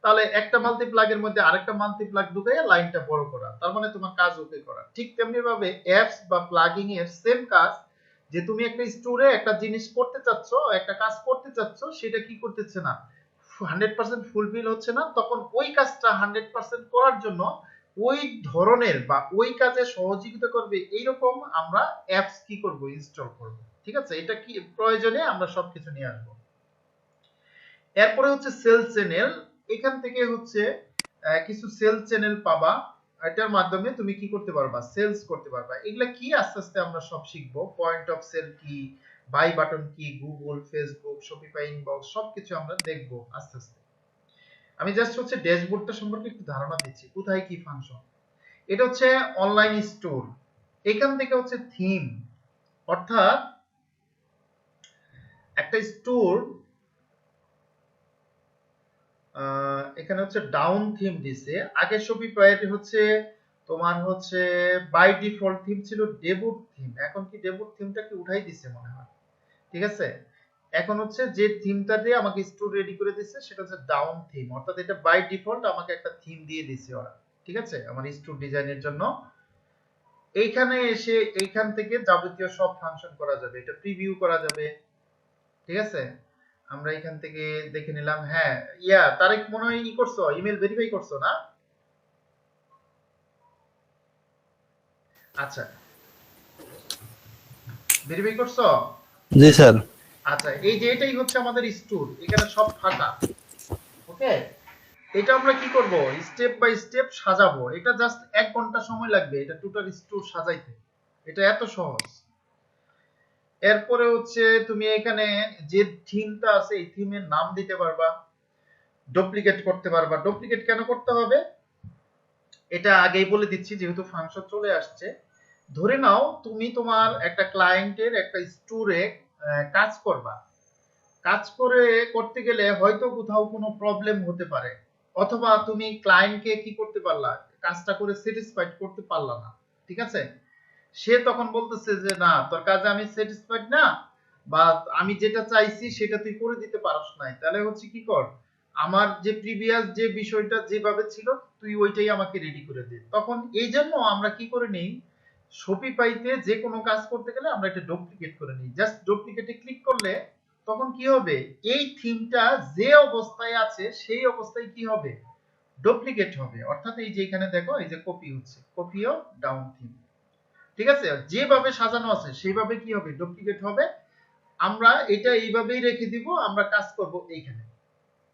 তাহলে একটা মাল্টিপ্লাগের মধ্যে আরেকটা মাল্টিপ্লাগ ঢুকাইয়া লাইনটা বড় করা, তার মানে তোমার কাজ ওকে করা। ঠিক তেমনি ভাবে অ্যাপস বা প্লাগইন এর সেম কাজ, যে তুমি একটা স্টোরে একটা জিনিস করতে চাচ্ছ, একটা কাজ করতে চাচ্ছ, সেটা কি করতেছে না, 100% ফুলফিল হচ্ছে না, তখন ওই কাজটা 100% করার জন্য ওই ধরনের বা ওই কাজে সহযোগিতা করবে এইরকম আমরা অ্যাপস কি করব, ইনস্টল করব, ঠিক আছে। এটা কি প্রয়োজনে আমরা সবকিছু নিয়ে আসবো। এরপরে হচ্ছে সেলস চ্যানেল, এখান থেকে হচ্ছে কিছু সেলস চ্যানেল পাবা, এটার মাধ্যমে তুমি কি করতে পারবা, সেলস করতে পারবা। এগুলা কি আস্তে আস্তে আমরা সব শিখবো। পয়েন্ট অফ সেল কি, বাই বাটন কি, গুগল, ফেসবুক, শপিফাই ইনবক্স, সবকিছু আমরা দেখবো আস্তে আস্তে। আমি জাস্ট হচ্ছে ড্যাশবোর্ডটা সম্পর্কে একটু ধারণা দিচ্ছি, কোথায় কি ফাংশন। এটা হচ্ছে অনলাইন স্টোর। এখান থেকে হচ্ছে থিম, অর্থাৎ একটা স্টোর, এখানে হচ্ছে ডাউন থিম দিছে। আগে শপিফাইয়ের হচ্ছে তোমার হচ্ছে বাই ডিফল্ট থিম ছিল ডেবুট থিম, এখন কি ডেবুট থিমটা কি উঠাই দিছে মনে হয়, ঠিক আছে। এখন হচ্ছে যে থিমটা দিয়ে আমাকে স্টোর রেডি করে দিচ্ছে সেটা হচ্ছে ডাউন থিম, অর্থাৎ এটা বাই ডিফল্ট আমাকে একটা থিম দিয়ে দিছে ওরা, ঠিক আছে, আমার স্টোর ডিজাইনের জন্য। এইখানে এসে এইখান থেকে যাবতীয় সব ফাংশন করা যাবে, এটা প্রিভিউ করা যাবে, ঠিক আছে। আমরা এখান থেকে দেখে নিলাম। হ্যাঁ, তারেক মনে হয় ই করছো, ইমেল ভেরিফাই করছো না? আচ্ছা, ভেরিফাই করছো? জি স্যার। আচ্ছা, এই যে এটাই হচ্ছে আমাদের স্টোর, এখানে সব ফাঁকা, ওকে। এটা আমরা কি করব, স্টেপ বাই স্টেপ সাজাবো। এটা জাস্ট 1 ঘন্টা সময় লাগবে এটা টোটাল স্টোর সাজাইতে, এটা এত সহজ। এরপরে হচ্ছে তুমি এখানে যে থিমটা আছে এই থিমের নাম দিতে পারবা, ডুপ্লিকেট করতে পারবা। ডুপ্লিকেট কেন করতে হবে এটা আগেই বলে দিচ্ছি, যেহেতু ফাংশন চলে আসছে। ধরে নাও তুমি তোমার একটা ক্লায়েন্টের একটা স্টোরে কাজ করবা, কাজ করতে গেলে হয়তো কোথাও কোনো প্রবলেম হতে পারে, অথবা তুমি ক্লায়েন্টকে কি করতে পারলা, কাজটা করে স্যাটিসফাইড করতে পারলা না, ঠিক আছে। সে তখন বলতেছে যে না, তোর কাজে আমি স্যাটিসফাইড না, বা আমি যেটা চাইছি সেটা তুই করে দিতে পারস নাই। তাহলে হচ্ছে কি কর, আমার যে প্রিভিয়াস যে বিষয়টা যেভাবে ছিল তুই ওইটাই আমাকে রেডি করে দে। তখন এই জন্য আমরা কি করে নেই, শপিফাইতে যে কোনো কাজ করতে গেলে আমরা এটা ডুপ্লিকেট করে নিই। জাস্ট ডুপ্লিকেটে ক্লিক করলে তখন কি হবে, এই থিমটা যে অবস্থায় আছে সেই অবস্থায় কি হবে, ডুপ্লিকেট হবে। অর্থাৎ এই যে এখানে দেখো, এই যে কপি হচ্ছে, কপি অফ ডাউন থিম, ঠিক আছে। যেভাবে সাজানো আছে সেইভাবে কি হবে, ডুপ্লিকেট হবে। আমরা এটা এইভাবেই রেখে দিব, আমরা কাজ করব এইখানে,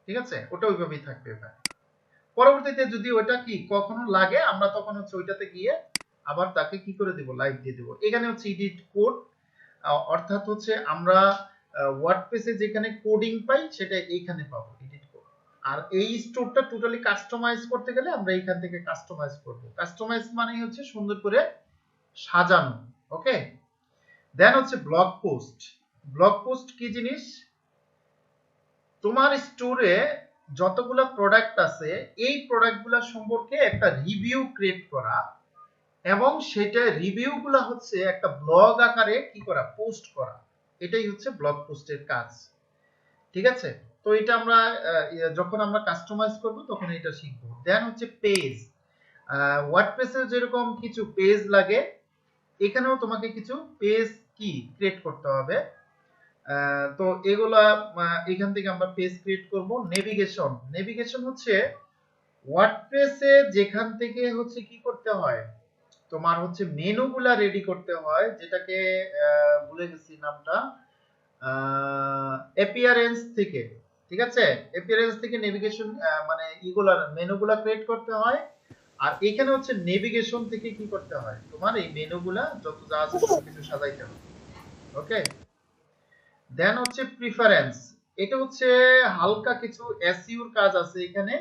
ঠিক আছে, ওটা ওইভাবেই থাকবে। এবার পরবর্তীতে যদি ওটা কি কখনো লাগে, আমরা তখন হচ্ছে ওইটাতে গিয়ে আবার তাকে কি করে দিব, লাইভ দিয়ে দিব। এখানে হচ্ছে এডিট কোড, অর্থাৎ হচ্ছে আমরা ওয়ার্ডপ্রেসে যেখানে কোডিং পাই সেটা এইখানে পাবো এডিট করব। আর এই স্টোরটা টোটালি কাস্টমাইজ করতে গেলে আমরা এইখান থেকে কাস্টমাইজ করব। কাস্টমাইজ মানে হচ্ছে সুন্দর করে সাজানো। ওকে, দেন হচ্ছে ব্লগ পোস্ট। ব্লগ পোস্ট কি জিনিস? তোমার স্টোরে যতগুলো প্রোডাক্ট আছে এই প্রোডাক্টগুলো সম্পর্কে একটা রিভিউ ক্রিয়েট করা এবং সেটা রিভিউগুলো হচ্ছে একটা ব্লগ আকারে কি করা, পোস্ট করা। এটাই হচ্ছে ব্লগ পোস্টের কাজ। ঠিক আছে, তো এটা আমরা যখন আমরা কাস্টমাইজ করব তখন এটা শিখবো। দেন হচ্ছে পেজ। ওয়ার্ডপ্রেসে যেরকম কিছু পেজ লাগে এখানেও তোমাকে কিছু পেজ কি ক্রিয়েট করতে হবে। তো এগুলা এখান থেকে আমরা পেজ ক্রিয়েট করব। নেভিগেশন, নেভিগেশন হচ্ছে ওয়ার্ডপ্রেসে যেখান থেকে হচ্ছে কি করতে হয়, তোমার হচ্ছে মেনুগুলা রেডি করতে হয়, যেটাকে ভুলে গেছি নামটা, অ্যাপিয়ারেন্স থেকে। ঠিক আছে, অ্যাপিয়ারেন্স থেকে নেভিগেশন মানে ইগুলার মেনুগুলা ক্রিয়েট করতে হয়। আর এখানে হচ্ছে নেভিগেশন থেকে কি করতে হয়, তোমার এই মেনুগুলা যত যা আছে সবকিছু সাজাইতে হবে। ওকে, দেন হচ্ছে প্রিফারেন্স। এটা হচ্ছে হালকা কিছু এসইউর কাজ আছে এখানে।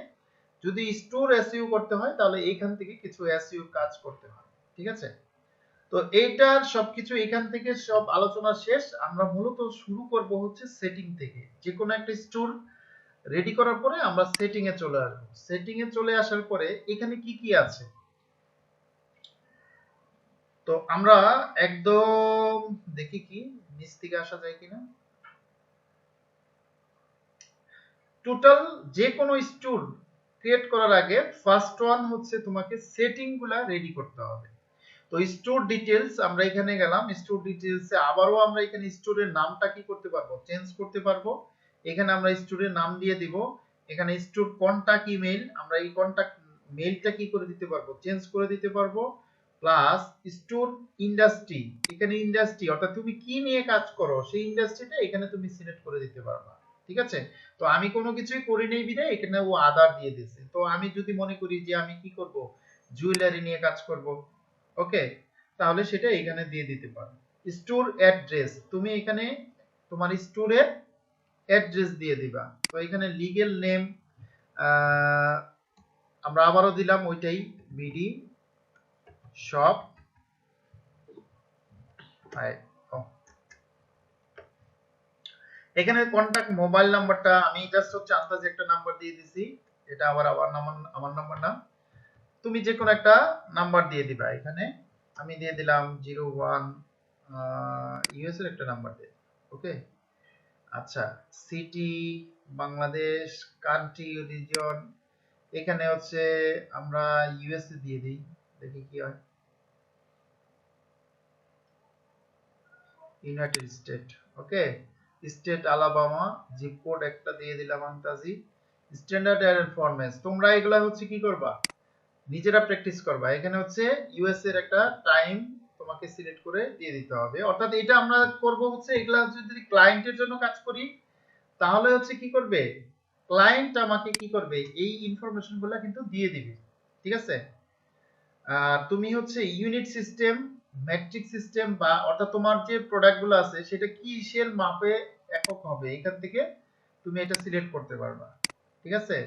যদি স্টোর এসইউ করতে হয় তাহলে এখান থেকে কিছু এসইউর কাজ করতে হয়। ঠিক আছে, তো এইটার সবকিছু এখান থেকে সব আলোচনা শেষ। আমরা মূলত শুরু করব হচ্ছে সেটিং থেকে। যে কোনো একটা স্টোর রেডি করার পরে আমরা সেটিং এ চলে আসবো। সেটিং এ চলে আসার পরে এখানে কি কি আছে, তো আমরা একদম দেখি কি নিচ থেকে আসা যায় কিনা। টোটাল যে কোনো স্টোর ক্রিয়েট করার আগে ফার্স্ট ওয়ান হচ্ছে তোমাকে সেটিং গুলা রেডি করতে হবে। তো স্টোর ডিটেলস আমরা এখানে গেলাম। স্টোর ডিটেলসে আবারও আমরা এখানে স্টোরের নামটা কি করতে পারবো, চেঞ্জ করতে পারবো। এখানে আমরা স্টোরের নাম দিয়ে দিব। এখানে স্টোর কন্টাক্ট ইমেল, আমরা এই কন্টাক্ট মেইলটা কি করে দিতে পারবো, চেঞ্জ করে দিতে পারবো। প্লাস স্টোর ইন্ডাস্ট্রি, এখানে ইন্ডাস্ট্রি অর্থাৎ তুমি কি নিয়ে কাজ করো সেই ইন্ডাস্ট্রিটা এখানে তুমি সিলেক্ট করে দিতে পারবা। ঠিক আছে, তো আমি কোনো কিছুই করি নাই বিধায় এখানে ও আদার দিয়ে দিয়েছে। তো আমি যদি মনে করি যে আমি কি করব, জুয়েলারি নিয়ে কাজ করব, ওকে, তাহলে সেটা এখানে দিয়ে দিতে পারো। স্টোর অ্যাড্রেস, তুমি এখানে তোমার স্টোরের অ্যাড্রেস দিয়ে দিবা। তো এখানে লিগ্যাল নেম আমরা আবারও দিলাম ওইটাই, বিডি শপ। এখানে কন্টাক্ট মোবাইল নাম্বারটা আমি জাস্ট হচ্ছে আন্দাজে একটা নাম্বার দিয়ে দিছি। এটা আবার আমার নাম্বার না, তুমি যে কোনো একটা নাম্বার দিয়ে দিবা। এখানে আমি দিয়ে দিলাম 01 ইউএস এর একটা নাম্বার দিয়ে। ওকে, আচ্ছা, সিটি বাংলাদেশ, কান্ট্রি রিজন এখানে হচ্ছে আমরা ইউএসএ দিয়ে দিই, দেখি কি হয়। ইউনাইটেড স্টেট, ওকে, স্টেট আলাবামা, জিপ কোড একটা দিয়ে দিলাম আন্তাজি। স্ট্যান্ডার্ড এরর ফরম্যাট তোমরা এগুলা হচ্ছে কি করবা, নিজেরা প্র্যাকটিস করবা। এখানে হচ্ছে ইউএস এর একটা টাইম তোমাকে সিলেক্ট করে দিয়ে দিতে হবে। অর্থাৎ এটা আমরা করব হচ্ছে এগুলা যদি ক্লায়েন্টের জন্য কাজ করি তাহলে হচ্ছে কি করবে, ক্লায়েন্ট আমাকে কি করবে, এই ইনফরমেশন গুলা কিন্তু দিয়ে দিবে। ঠিক আছে, আর তুমি হচ্ছে ইউনিট সিস্টেম, মেট্রিক সিস্টেম বা অর্থাৎ তোমার যে প্রোডাক্ট গুলো আছে সেটা কিসের মাপে একক হবে এখান থেকে তুমি এটা সিলেক্ট করতে পারবা। ঠিক আছে,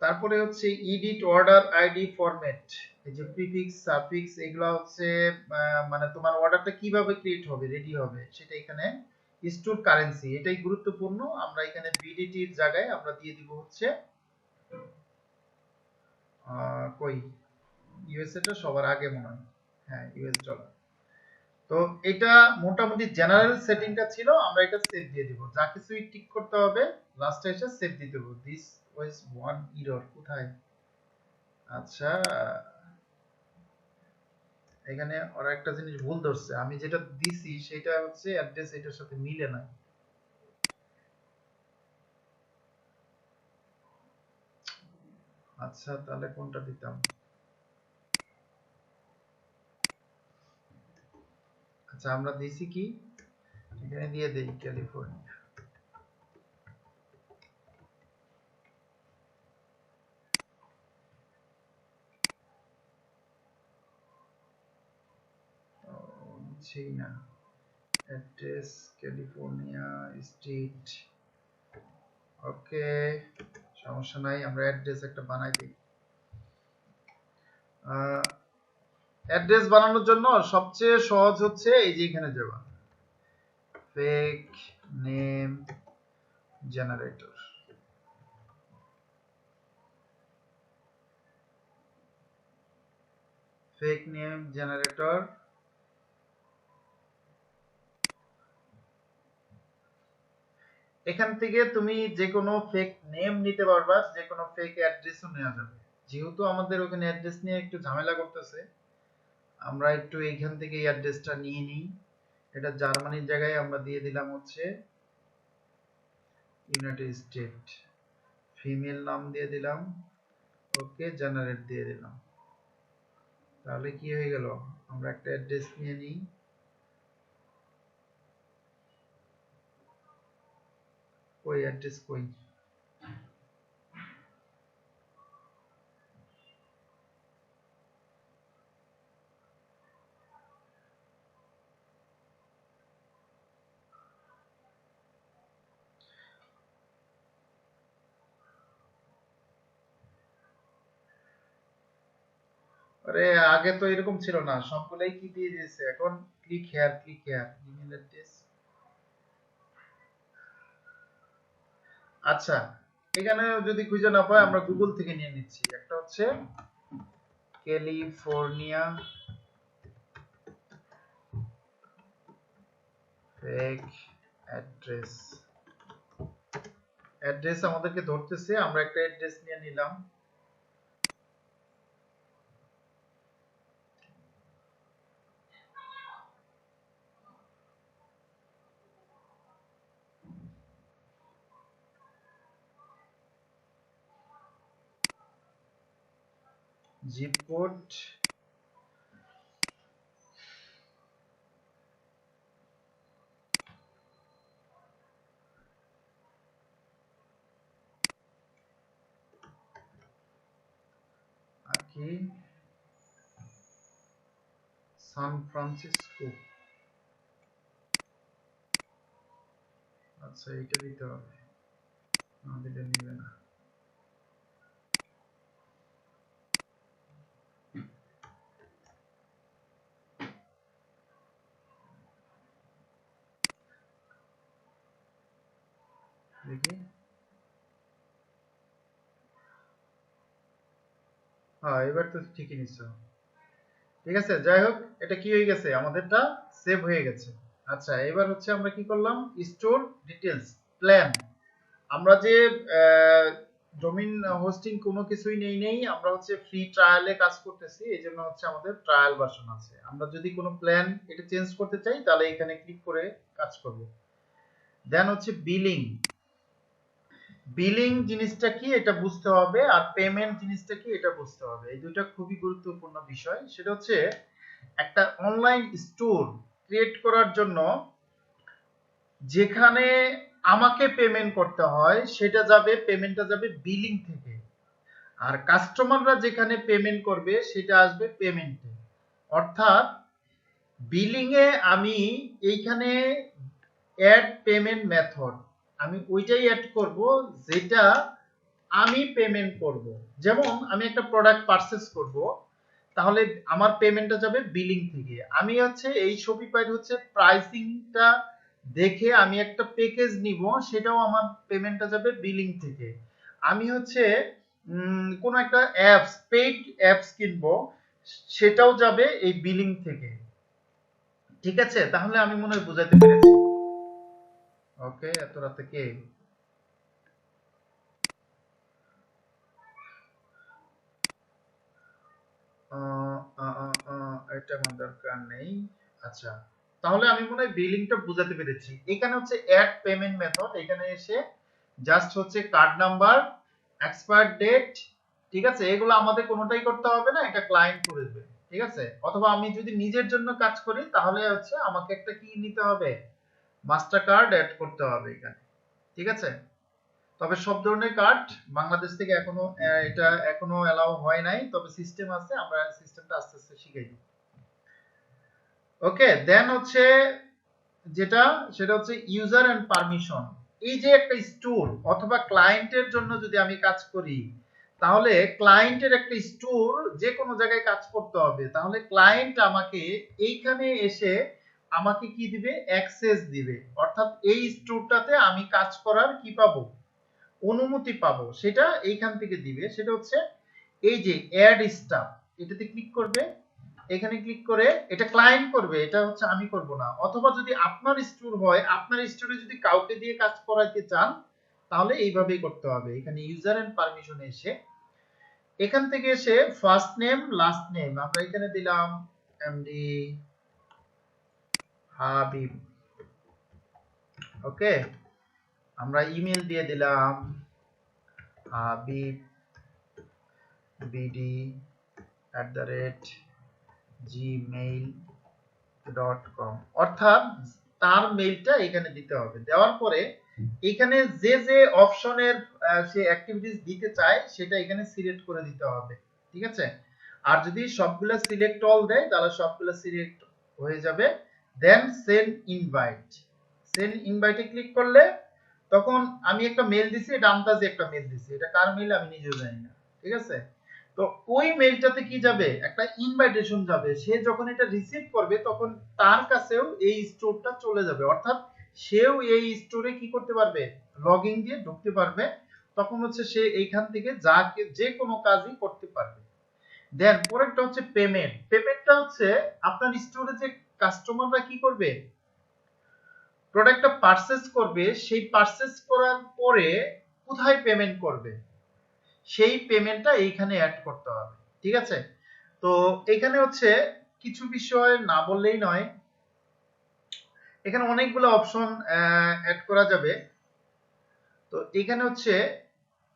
তারপরে হচ্ছে এডিট অর্ডার আইডি ফরম্যাট, এই যে প্রিফিক্স সাফিক্স এগুলো হচ্ছে মানে তোমার অর্ডারটা কিভাবে ক্রিয়েট হবে, রেডি হবে সেটা এখানে। স্টোর কারেন্সি এটাই গুরুত্বপূর্ণ, আমরা এখানে বিডিটি এর জায়গায় আমরা দিয়ে দিব হচ্ছে কই ইউএসএ টা সবার আগে মনে হয়, হ্যাঁ ইউএস ডলার। তো এটা মোটামুটি জেনারেল সেটিংটা ছিল, আমরা এটা সেভ দিয়ে দিব। যা কিছুই টিক করতে হবে লাস্টে এসে সেভ দিয়ে দেব। দিস ওয়াজ ওয়ান এরর কোথায়, আচ্ছা এখানে ওরা একটা জিনিস ভুল ধরছে, আমি যেটা দিছি সেটা হচ্ছে অ্যাড্রেস এটার সাথে মিলে না। আচ্ছা তাহলে কোনটা দিতাম, আচ্ছা আমরা দিছি কি, এখানে দিয়ে দেই ক্যালিফোর্নিয়া। সেই না, অ্যাড্রেস ক্যালিফোর্নিয়া স্টেট। ওকে, সমস্যা নাই, আমরা অ্যাড্রেস একটা বানাই দিই। অ্যাড্রেস বানানোর জন্য সবচেয়ে সহজ হচ্ছে এই যে এখানে যাবা, fake name generator. Fake name generator, এখান থেকে তুমি যে কোনো ফেক নেম নিতে পারবা, যে কোনো ফেক অ্যাড্রেসও নেওয়া যাবে। যেহেতু আমাদের ওখানে অ্যাড্রেস নিয়ে একটু ঝামেলা করতেছে, আমরা একটু এইখান থেকে এই অ্যাড্রেসটা নিয়ে নিই। এটা জার্মানির জায়গায় আমরা দিয়ে দিলাম হচ্ছে ইউনাইটেড স্টেট। ফিমেল নাম দিয়ে দিলাম, ওকে, জেনারেট দিয়ে দিলাম। তাহলে কি হয়ে গেল, আমরা একটা অ্যাড্রেস নিয়ে নিই। কই অ্যাড্রেস কই, আরে আগে তো এরকম ছিল না, সবগুলাই কি দিয়ে দিয়েছে এখন, click here, click here, email address. আচ্ছা, এখানে যদি খুঁজে না পাই আমরা গুগল থেকে নিয়ে নিচ্ছি। একটা হচ্ছে ক্যালিফোর্নিয়া ফেক অ্যাড্রেস। অ্যাড্রেস আমাদেরকে ধরতেছে, আমরা একটা অ্যাড্রেস নিয়ে নিলাম। জিপ কোড, আকি, সান ফ্রান্সিসকো। আচ্ছা, এটা দিতে হবে, না দিলে নিবে না। দেখি, হ্যাঁ এবার তো ঠিকই নিছো। ঠিক আছে, যাই হোক, এটা কি হয়ে গেছে, আমাদেরটা সেভ হয়ে গেছে। আচ্ছা, এবার হচ্ছে আমরা কি করলাম, স্টোর ডিটেলস প্ল্যান। আমরা যে ডোমেইন হোস্টিং কোনো কিছুই নেই, আমরা হচ্ছে ফ্রি ট্রায়ালে কাজ করতেছি, এই জন্য হচ্ছে আমাদের ট্রায়াল ভার্সন আছে। আমরা যদি কোনো প্ল্যান এটা চেঞ্জ করতে চাই তাহলে এখানে ক্লিক করে কাজ করব। দেন হচ্ছে বিলিং। বিলিং জিনিসটা কি এটা বুঝতে হবে, আর পেমেন্ট জিনিসটা কি এটা বুঝতে হবে। এই দুটো খুবই গুরুত্বপূর্ণ বিষয়। সেটা হচ্ছে একটা অনলাইন স্টোর ক্রিয়েট করার জন্য যেখানে আমাকে পেমেন্ট করতে হয় সেটা যাবে, পেমেন্টটা যাবে বিলিং থেকে, আর কাস্টমাররা যেখানে পেমেন্ট করবে সেটা আসবে পেমেন্টে। অর্থাৎ বিলিং এ আমি এইখানে অ্যাড পেমেন্ট মেথড, আমি ওইটাই অ্যাড করব যেটা আমি পেমেন্ট করব। যেমন আমি একটা প্রোডাক্ট পারচেজ করব, তাহলে আমার পেমেন্টটা যাবে বিলিং থেকে। আমি হচ্ছে এই শপিফাইড হচ্ছে প্রাইসিংটা দেখে আমি একটা প্যাকেজ নিব, সেটাও আমার পেমেন্টটা যাবে বিলিং থেকে। আমি হচ্ছে কোন একটা অ্যাপস, পেইড অ্যাপস কিনবো, সেটাও যাবে এই বিলিং থেকে। ঠিক আছে, তাহলে আমি মনে হয় বুঝাতে পেরেছি। ওকে, এত রাতে কে, এটা আমার দরকার নেই। আচ্ছা, তাহলে আমি মনে হয় বিলিংটা বুঝাতে পেরেছি। এখানে হচ্ছে অ্যাড পেমেন্ট মেথড, এখানে এসে জাস্ট হচ্ছে কার্ড নাম্বার, এক্সপায়ার ডেট, ঠিক আছে, এগুলো আমাদের কোনোটাই করতে হবে না, এটা ক্লায়েন্ট করে দেবে। ঠিক আছে, অথবা আমি যদি নিজের জন্য কাজ করি তাহলে হচ্ছে আমাকে একটা কি নিতে হবে, মাস্টার কার্ড অ্যাড করতে হবে এখানে। ঠিক আছে, তবে সব ধরনের কার্ড বাংলাদেশ থেকে এখনো এটা এখনো এলাও হয় নাই, তবে সিস্টেম আছে, আমরা সিস্টেমটা আস্তে আস্তে শিখে দিব। ওকে, দেন হচ্ছে যেটা সেটা হচ্ছে ইউজার এন্ড পারমিশন। এই যে একটা স্টোর অথবা ক্লায়েন্টের জন্য যদি আমি কাজ করি, তাহলে ক্লায়েন্টের একটা স্টোর যে কোনো জায়গায় কাজ করতে হবে, তাহলে ক্লায়েন্ট আমাকে এইখানে এসে আমাকে কি দিবে, অ্যাক্সেস দিবে, অর্থাৎ এই স্টোরটাতে আমি কাজ করার কি পাবো, অনুমতি পাবো, সেটা এইখান থেকে দিবে। সেটা হচ্ছে এই যে অ্যাড স্টাফ, এটাতে ক্লিক করবে, এখানে ক্লিক করে এটা ক্লায়েন্ট করবে, এটা হচ্ছে আমি করব না। অথবা যদি আপনার স্টোর হয়, আপনার স্টোরে যদি কাউকে দিয়ে কাজ করাইতে চান, তাহলে এইভাবেই করতে হবে। এখানে ইউজার এন্ড পারমিশনে এসে এখান থেকে এসে ফার্স্ট নেম লাস্ট নেম আমরা এখানে দিলাম এমডি হাবিব। ওকে, আমরা ইমেল দিয়ে দিলাম হাবিব bd@gmail.com, অর্থাৎ তার মেইলটা এখানে দিতে হবে। দেওয়ার পরে এখানে যে যে অপশনের সে অ্যাক্টিভিটিস দিতে চায় সেটা এখানে সিলেক্ট করে দিতে হবে, ঠিক আছে। আর যদি সবগুলা সিলেক্ট অল দেয় তাহলে সবগুলা সিলেক্ট হয়ে যাবে। দেন সেন্ড ইনভাইট, সেন্ড ইনভাইটে ক্লিক করলে তখন আমি একটা মেল দিছি, এটা আন্দাজে একটা মেল দিছি, এটা কার মেল আমি নিজেও জানি না, ঠিক আছে। তো ওই মেলটাতে কি যাবে, একটা ইনভাইটেশন যাবে। সে যখন এটা রিসিভ করবে তখন তার কাছেও এই স্টোরটা চলে যাবে, অর্থাৎ সেও এই স্টোরে কি করতে পারবে, লগ ইন দিয়ে ঢুকতে পারবে। তখন হচ্ছে সে এইখান থেকে যে কোনো কাজই করতে পারবে। দেন পরেরটা হচ্ছে পেমেন্ট। পেমেন্টটা হচ্ছে আপনার স্টোরে যে কাস্টমাররা কি করবে, প্রোডাক্টটা পারচেজ করবে, সেই পারচেজ করার পরে কোথায় পেমেন্ট করবে, সেই পেমেন্টটা এইখানে অ্যাড করতে হবে, ঠিক আছে। তো এখানে হচ্ছে কিছু বিষয় না বললেই নয়, এখানে অনেকগুলো অপশন অ্যাড করা যাবে। তো এখানে হচ্ছে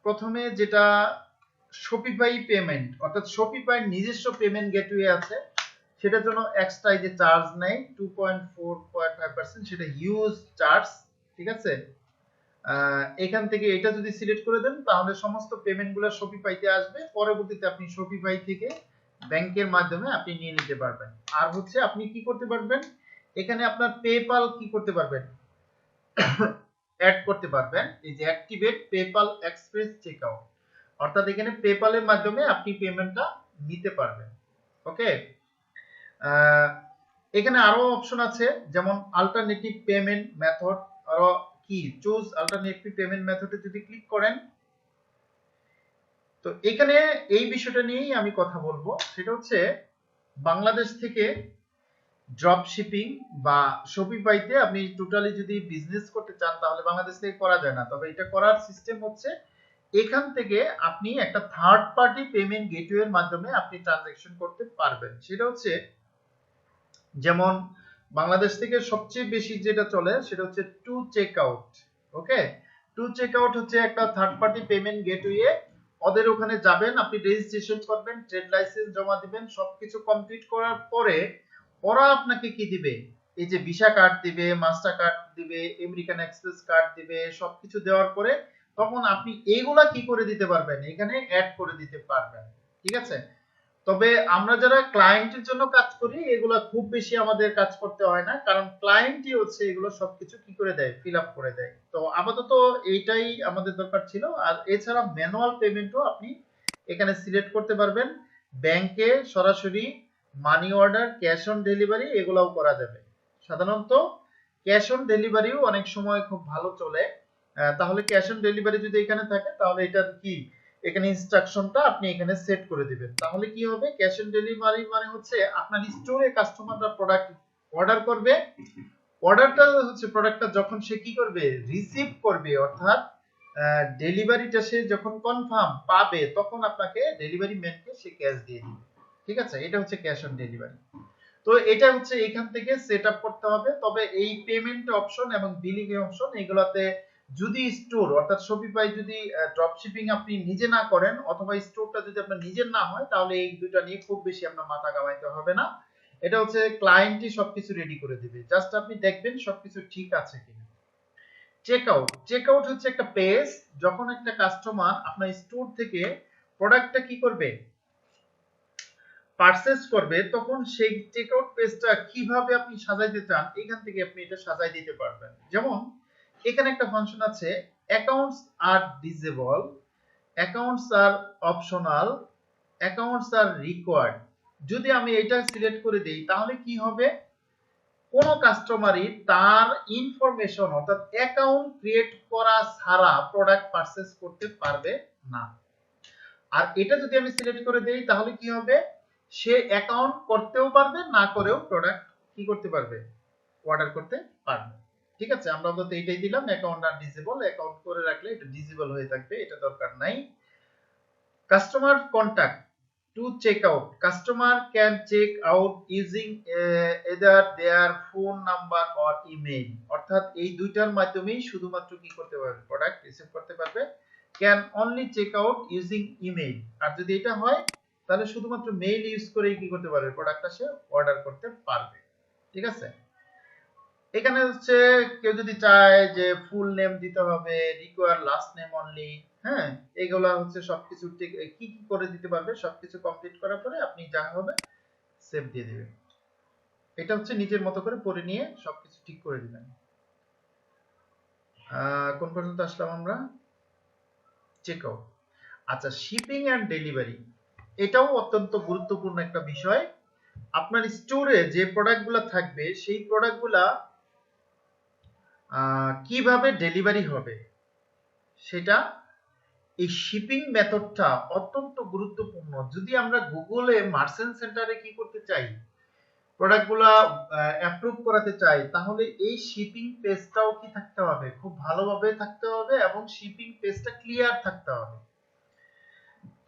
প্রথমে যেটা শপিফাই পেমেন্ট, অর্থাৎ শপিফাই নিজস্ব পেমেন্ট গেটওয়ে আছে, সেটার জন্য এক্সট্রা যে চার্জ নেই 2.4.5%, সেটা হিউজ চার্জ, ঠিক আছে। এখান থেকে এটা যদি সিলেক্ট করে দেন তাহলে সমস্ত পেমেন্টগুলো শপিফাইতে আসবে। পরবর্তীতে আপনি শপিফাই থেকে ব্যাংকের মাধ্যমে আপনি নিয়ে নিতে পারবেন। আর হচ্ছে আপনি কি করতে পারবেন, এখানে আপনার পেপাল কি করতে পারবেন, অ্যাড করতে পারবেন। এই যে অ্যাক্টিভেট পেপাল এক্সপ্রেস চেকআউট, অর্থাৎ এখানে পেপালের মাধ্যমে আপনি পেমেন্টটা নিতে পারবেন। ওকে, এখানে আরো অপশন আছে, যেমন অল্টারনেটিভ পেমেন্ট মেথড, আরো কি চুজ অল্টারনেটিভ পেমেন্ট মেথডে যদি ক্লিক করেন, তো এখানে এই বিষয়টা নিয়েই আমি কথা বলবো। সেটা হচ্ছে বাংলাদেশ থেকে ড্রপ শিপিং বা শপিফাইতে আপনি টোটালি যদি বিজনেস করতে চান তাহলে বাংলাদেশ থেকে করা যায় না। তবে এটা করার সিস্টেম হচ্ছে এখান থেকে আপনি একটা থার্ড পার্টি পেমেন্ট গেটওয়ের মাধ্যমে আপনি ট্রানজাকশন করতে পারবেন। সেটা হচ্ছে যেমন বাংলাদেশ থেকে সবচেয়ে বেশি যেটা চলে সেটা হচ্ছে to check out. Okay, to check out হচ্ছে একটা থার্ড পার্টি পেমেন্ট গেটওয়ে। ওদের ওখানে যাবেন, আপনি রেজিস্ট্রেশন করবেন, ট্রেড লাইসেন্স জমা দিবেন, সবকিছু কমপ্লিট করার পরে ওরা আপনাকে কি দিবে, এই যে ভিসা কার্ড দিবে, মাস্টার কার্ড দিবে, আমেরিকান এক্সপ্রেস কার্ড দিবে। সবকিছু দেওয়ার পরে তখন আপনি এইগুলা কি করে দিতে পারবেন, এখানে অ্যাড করে দিতে পারবেন, ঠিক আছে। তবে আমরা যারা ক্লায়েন্টের জন্য কাজ করি এগুলো খুব বেশি আমাদের কাজ করতে হয় না, কারণ ক্লায়েন্টই হচ্ছে এগুলো সবকিছু কি করে দেয়, ফিল আপ করে দেয়। তো আপাতত এইটাই আমাদের দরকার ছিল। আর এছাড়া ম্যানুয়াল পেমেন্টও আপনি এখানে সিলেক্ট করতে পারবেন। ব্যাংকে সরাসরি money order, cash on delivery এগুলাও করা যাবে। সাধারণত ক্যাশ অন ডেলিভারিও অনেক সময় খুব ভালো চলে। তাহলে ক্যাশ অন ডেলিভারি যদি এখানে থাকে তাহলে এটা কি, এখানে ইনস্ট্রাকশনটা আপনি এখানে সেট করে দিবেন। তাহলে কি হবে, ক্যাশ অন ডেলিভারি মানে হচ্ছে আপনার স্টোরে কাস্টমাররা প্রোডাক্ট অর্ডার করবে, অর্ডারটা হচ্ছে প্রোডাক্টটা যখন সে কি করবে, রিসিভ করবে, অর্থাৎ ডেলিভারিটা সে যখন কনফার্ম পাবে তখন আপনাকে ডেলিভারি ম্যানকে সে ক্যাশ দিয়ে দিবে, ঠিক আছে। এটা হচ্ছে ক্যাশ অন ডেলিভারি। তো এটা হচ্ছে এখান থেকে সেট আপ করতে হবে। তবে এই পেমেন্ট অপশন এবং বিলিং অপশন এগুলাতে যদি স্টোর অর্থাৎ শপিফাই যদি ড্রপ শিপিং আপনি নিজে না করেন অথবা স্টোরটা যদি আপনার নিজের না হয় তাহলে এই দুটো নিয়ে খুব বেশি আপনার মাথা ঘামাইতে হবে না। এটা হচ্ছে ক্লায়েন্টই সবকিছু রেডি করে দিবে, জাস্ট আপনি দেখবেন সবকিছু ঠিক আছে কিনা। চেকআউট, চেকআউট হচ্ছে একটা পেজ, যখন একটা কাস্টমার আপনার স্টোর থেকে প্রোডাক্টটা কি করবে, পারচেজ করবে তখন সেই চেকআউট পেজটা কিভাবে আপনি সাজাইতে চান এখান থেকে আপনি এটা সাজাই দিতে পারবেন। যেমন এখানে একটা ফাংশন আছে, accounts are disable, accounts are optional, accounts are required. যদি আমি এটা সিলেক্ট করে দেই তাহলে কি হবে, কোন কাস্টমারই তার ইনফরমেশন অর্থাৎ অ্যাকাউন্ট ক্রিয়েট করা ছাড়া প্রোডাক্ট পারচেজ করতে পারবে না। আর এটা যদি আমি সিলেক্ট করে দেই তাহলে কি হবে, সে অ্যাকাউন্ট করতেও পারবে, না করেও প্রোডাক্ট কি করতে পারবে, অর্ডার করতে পারবে। ঠিক আছে, আমরা তো এইটাই দিলাম, অ্যাকাউন্ট আর ডিসেবল। অ্যাকাউন্ট করে রাখলে এটা ডিসেবল হয়ে থাকবে, এটা দরকার নাই। Customer contact to check out, customer can check out using either their phone number or email, অর্থাৎ এই দুইটার মাধ্যমেই শুধুমাত্র কি করতে পারবে, প্রোডাক্ট রিসিভ করতে পারবে। can only check out using email, আর যদি এটা হয় তাহলে শুধুমাত্র মেইল ইউজ করেই কি করতে পারবে, প্রোডাক্টটা সে অর্ডার করতে পারবে। ঠিক আছে, এখানে হচ্ছে কেউ যদি চায় যে ফুল নেম দিতে হবে, রিকোয়ার লাস্ট নেম অনলি, হ্যাঁ, এগুলা হচ্ছে সবকিছু ঠিক কি কি করে দিতে পারবে, সবকিছু কমপ্লিট করার পরে আপনি যা হবে সেভ দিয়ে দিবেন। এটা হচ্ছে নিজের মতো করে পড়ে নিয়ে সবকিছু ঠিক করে দিবেন। কোন পর্যন্ত আসলাম আমরা, চেক আউট। আচ্ছা, শিপিং এন্ড ডেলিভারি, এটাও অত্যন্ত গুরুত্বপূর্ণ একটা বিষয়। আপনার স্টোরে যে প্রোডাক্টগুলো থাকবে সেই প্রোডাক্টগুলা কিভাবে ডেলিভারি হবে সেটা, এই শিপিং মেথডটা অত্যন্ত গুরুত্বপূর্ণ। যদি আমরা গুগলে মার্চেন্ট সেন্টারে কি করতে চাই, প্রোডাক্টগুলা অ্যাপ্রুভ করাতে চাই, তাহলে এই শিপিং পেজটাও কি থাকতে হবে, খুব ভালোভাবে থাকতে হবে এবং শিপিং পেজটা ক্লিয়ার থাকতে হবে।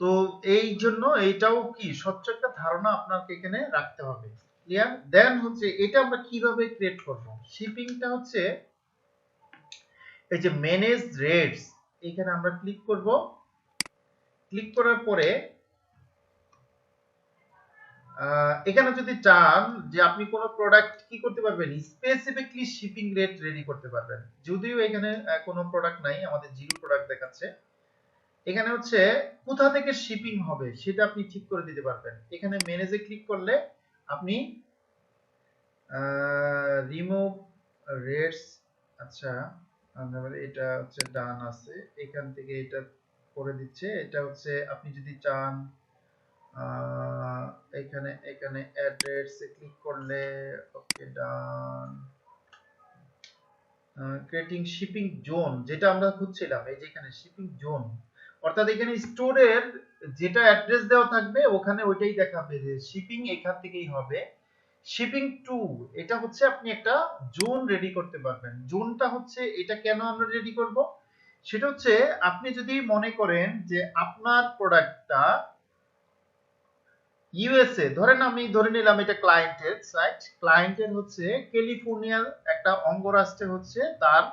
তো এই জন্য এইটাও কি স্বচ্ছ একটা ধারণা আপনাকে এখানে রাখতে হবে, ক্লিয়ার। দেন হচ্ছে এটা আমরা কিভাবে ক্রিয়েট করব, শিপিংটা হচ্ছে এই যে ম্যানেজ রেটস, এখানে আমরা ক্লিক করব। ক্লিক করার পরে এখানে যদি চান যে আপনি কোন প্রোডাক্ট কি করতে পারবেন, স্পেসিফিকলি শিপিং রেট রেডি করতে পারবেন। যদিও এখানে কোনো প্রোডাক্ট নাই, আমাদের জিরো প্রোডাক্ট দেখাচ্ছে। এখানে হচ্ছে কোথা থেকে শিপিং হবে সেটা আপনি ঠিক করে দিতে পারবেন। এখানে ম্যানেজে ক্লিক করলে আপনি রিমুভ রেটস, আচ্ছা এটা হচ্ছে ডান আছে, এখান থেকে এটা করে দিচ্ছে। এটা হচ্ছে আপনি যদি চান এখানে এখানে অ্যাড্রেসে ক্লিক করলে, ওকে ডান। ক্রিয়েটিং শিপিং জোন, যেটা আমরা খুঁজছিলাম, এই যে এখানে শিপিং জোন, অর্থাৎ এখানে স্টোরের যেটা অ্যাড্রেস দেওয়া থাকবে ওখানে ওইটাই দেখাবে যে শিপিং এখান থেকেই হবে। শিপিং টু, এটা হচ্ছে আপনি একটা জোন রেডি করতে পারবেন। জোনটা হচ্ছে এটা কেন আমরা রেডি করব, সেটা হচ্ছে আপনি যদি মনে করেন যে আপনার প্রোডাক্টটা ইউএসএ, ধরেন আমি ধরে নিলাম এটা ক্লায়েন্টের সাইট, ক্লায়েন্টের হচ্ছে ক্যালিফোর্নিয়ার একটা অঙ্গরাষ্ট্রে হচ্ছে তার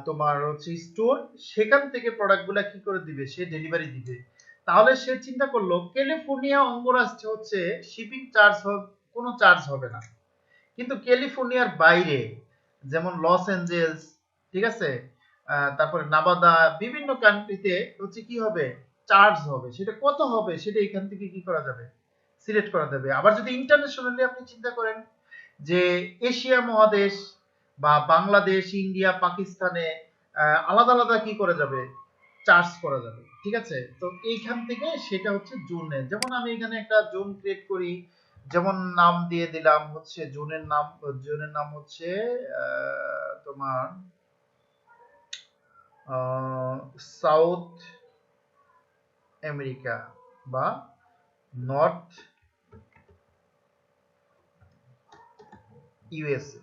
তোমার হচ্ছে স্টোর, সেখান থেকে প্রোডাক্টগুলো কি করে দিবে, সে ডেলিভারি দিবে। তাহলে সে চিন্তা করলো ক্যালিফোর্নিয়া অঙ্গরাষ্ট্রে হচ্ছে শিপিং চার্জ কোনো চার্জ হবে না, কিন্তু ক্যালিফোর্নিয়ার বাইরে যেমন লস অ্যাঞ্জেলস, ঠিক আছে, তারপরে নাভাদা, বিভিন্ন কান্ট্রিতে হচ্ছে কি হবে, চার্জ হবে। সেটা কত হবে সেটা এখান থেকে কি করা যাবে, সিলেক্ট করা যাবে। আবার যদি ইন্টারন্যাশনালি আপনি চিন্তা করেন যে এশিয়া মহাদেশ বা বাংলাদেশ, ইন্ডিয়া, পাকিস্তানে আলাদা আলাদা কি করা যাবে, চার্জ করা যাবে। ঠিক আছে, তো এইখান থেকে সেটা হচ্ছে জোনের, যেমন আমি এখানে একটা জোন ক্রিয়েট করি, যেমন নাম দিয়ে দিলাম হচ্ছে জোনের নাম হচ্ছে তোমার সাউথ আমেরিকা বা নর্থ ইউএসএ।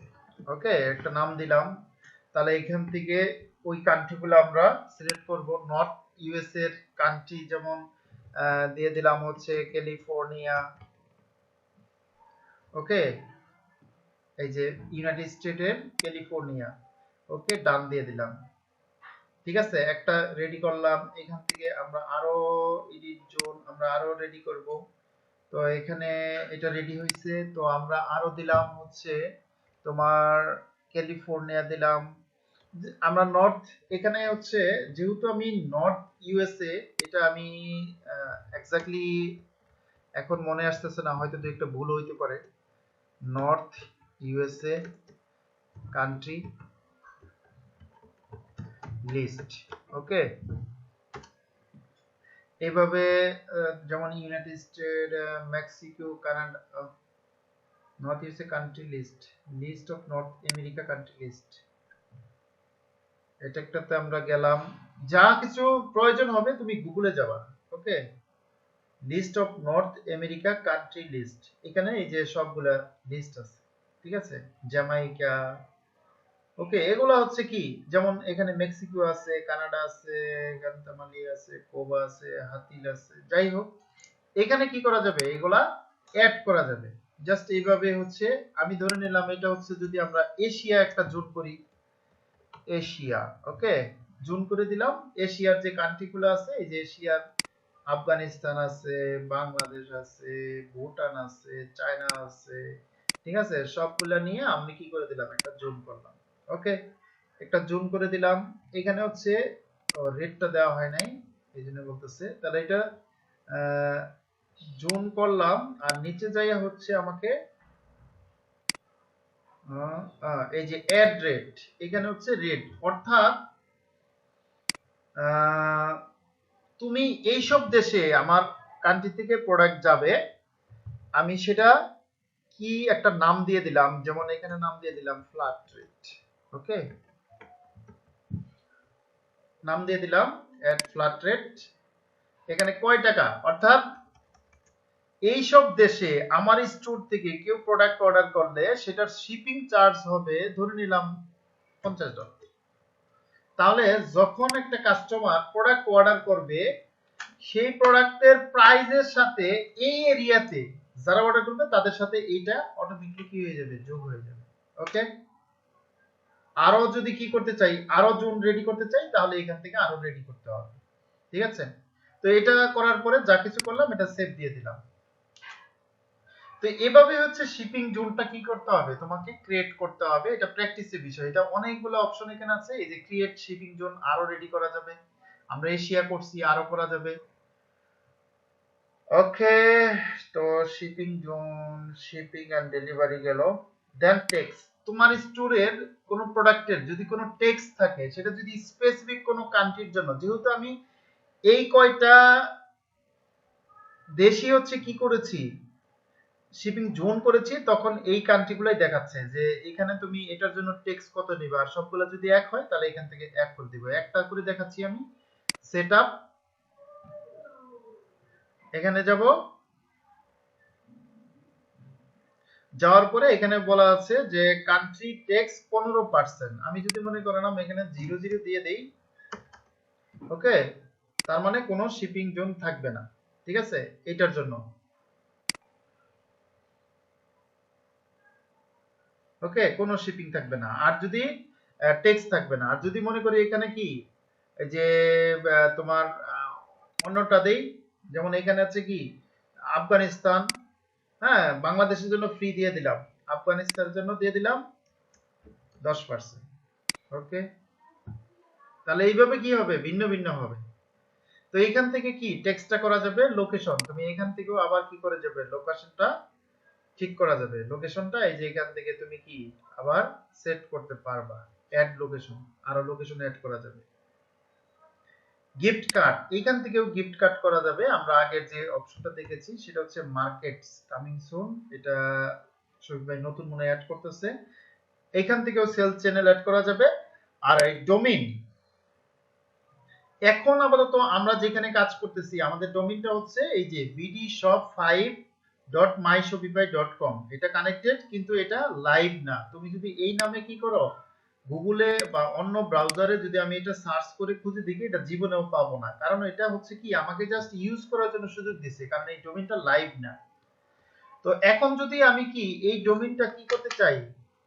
ওকে, একটা নাম দিলাম। তাহলে এখান থেকে ওই কান্ট্রিগুলো আমরা সিলেক্ট করব। নর্থ ইউএসএ এর কান্ট্রি যেমন দিয়ে দিলাম হচ্ছে ক্যালিফোর্নিয়া। ওকে, এই যে ইউনাইটেড স্টেটের ক্যালিফোর্নিয়া। ওকে, ডান দিয়ে দিলাম। ঠিক আছে, একটা রেডি করলাম। এখান থেকে আমরা আরো এডিট জোন আমরা আরো রেডি করব। তো এখানে এটা রেডি হয়েছে, তো আমরা আরো দিলাম হচ্ছে তোমার ক্যালিফোর্নিয়া দিলাম। আমরা নর্থ, এখানে হচ্ছে যেহেতু আমি নর্থ ইউএসএ, এটা আমি এক্স্যাক্টলি এখন মনে আসতেছে না, হয়তো দু একটা ভুল হইতে পারে। North USA country list. Okay, এইভাবে যেমন united state, Mexico, Canada, north USA country list, list of north America country list, এটা একটাতে আমরা গেলাম। যা কিছু প্রয়োজন হবে তুমি গুগলে যাবা। Okay, list of north America country list, এখানে এই যে সবগুলা লিস্ট আছে, ঠিক আছে, জ্যামাইকা। ওকে, এগুলো হচ্ছে কি, যেমন এখানে মেক্সিকো আছে, কানাডা আছে, গান্তামালি আছে, কোবা আছে, হাতিল আছে, যাই হোক এখানে কি করা যাবে, এগুলা অ্যাড করা যাবে। জাস্ট এইভাবে হচ্ছে আমি ধরে নিলাম এটা হচ্ছে যদি আমরা এশিয়া একটা জোট করি, এশিয়া। ওকে, জুম করে দিলাম। এশিয়ার যে কান্ট্রিগুলো আছে, এই যে এশিয়ার আফগানিস্তান আছে, বাংলাদেশ আছে, ভুটান আছে, চায়না আছে, ঠিক আছে, সবগুলা নিয়ে আমি কি করে দিলাম, একটা জুম করলাম। ওকে, একটা জুম করে দিলাম। এখানে হচ্ছে রেটটা দেওয়া হয় নাই, এই জন্য বলতেছে। তাহলে এটা জুম করলাম, আর নিচে যাইয়া হচ্ছে আমাকে এই যে অ্যাড রেট, এখানে হচ্ছে রেট, অর্থাৎ তুমি এইসব দেশে আমার কান্ট্রি থেকে প্রোডাক্ট যাবে, আমি সেটা কি একটা নাম দিয়ে দিলাম, যেমন এখানে নাম দিয়ে দিলাম ফ্ল্যাট রেট। ওকে, নাম দিয়ে দিলাম এট ফ্ল্যাট রেট। এখানে কয় টাকা, অর্থাৎ এইসব দেশে আমার স্টোর থেকে কেউ প্রোডাক্ট অর্ডার করলে সেটার শিপিং চার্জ হবে ধরে নিলাম $50। তাহলে যখন একটা কাস্টমার প্রোডাক্ট অর্ডার করবে, সেই প্রোডাক্টের প্রাইসের সাথে এই এরিয়াতে যারা অর্ডার করবে তাদের সাথে এইটা অটোমেটিক্যালি কি হয়ে যাবে, যোগ হয়ে যাবে। ওকে, আরো যদি কি করতে চাই, আরো জোন রেডি করতে চাই, তাহলে এখান থেকে আরো রেডি করতে হবে। ঠিক আছে, তো এটা করার পরে যা কিছু করলাম এটা সেভ দিয়ে দিলাম। তো এভাবে হচ্ছে শিপিং জোনটা কি করতে হবে, তোমাকে ক্রিয়েট করতে হবে। এটা প্র্যাকটিসের বিষয়, এটা অনেকগুলো অপশন এখানে আছে। এই যে ক্রিয়েট শিপিং জোন, আরো রেডি করা যাবে। আমরা এশিয়া করছি, আরো করা যাবে। ওকে, তো shipping zone, shipping and delivery গেল। দেন টেক্স, তোমার স্টোরের কোন প্রোডাক্টের যদি কোনো টেক্স থাকে, সেটা যদি স্পেসিফিক কোনো কান্ট্রির জন্য, যেহেতু আমি এই কয়টা দেশই হচ্ছে কি করেছি, শিপিং জোন করেছি, তখন এই কান্ট্রিগুলাই দেখাচ্ছে যে এখানে তুমি এটার জন্য টেক্স কত নিবা, আর সবগুলো যদি এক হয় তাহলে এখান থেকে এক করে দিব। একটা করে দেখাচ্ছি আমি। সেটআপ, এখানে যাব, যাওয়ার পরে এখানে বলা আছে যে কান্ট্রি ট্যাক্স 15%। আমি যদি মনে করেন আমি এখানে 00 দিয়ে দেই, ওকে, তার মানে কোনো শিপিং জোন থাকবে না। ঠিক আছে, এটার জন্য। ওকে, কোনো শিপিং থাকবে না, আর যদি ট্যাক্স থাকবে না। আর যদি মনে করি এখানে কি এই যে তোমার অন্যটা দেই, যেমন এখানে আছে কি আফগানিস্তান, হ্যাঁ, বাংলাদেশের জন্য ফ্রি দিয়ে দিলাম, আফগানিস্তানের জন্য দিয়ে দিলাম 10%। ওকে, তাহলে এইভাবে কি হবে, ভিন্ন ভিন্ন হবে। তো এখান থেকে কি টেক্সটটা করা যাবে, লোকেশন, তুমি এখান থেকেও আবার কি করে যাবে, লোকেশনটা ঠিক করা যাবে। লোকেশনটা এই যে এখান থেকে তুমি কি আবার সেট করতে পারবা, অ্যাড লোকেশন, আরো লোকেশন অ্যাড করা যাবে। গিফট কার্ড, এখান থেকেও গিফট কার্ড করা যাবে। আমরা আগের যে অপশনটা দেখেছি সেটা হচ্ছে মার্কেটস কামিং সুন, এটা শফিক ভাই নতুন মনে অ্যাড করতেছে। এখান থেকেও সেলস চ্যানেল অ্যাড করা যাবে। আর এই ডোমেইন, এখন আপাতত আমরা যেখানে কাজ করতেছি আমাদের ডোমেইনটা হচ্ছে এই যে bdshop5.myshopify.com, এটা কানেক্টেড, কিন্তু এটা লাইভ না। তুমি যদি এই নামে কি করো, গুগলে বা অন্য ব্রাউজারে যদি আমি এটা সার্চ করে খুঁজে দেখি, এটা জীবনেও পাবো না। কারণ এটা হচ্ছে কি আমাকে জাস্ট ইউজ করার জন্য সুযোগ দিছে, কারণ এই ডোমেইনটা লাইভ না। তো এখন যদি আমি কি এই ডোমেইনটা কি করতে চাই,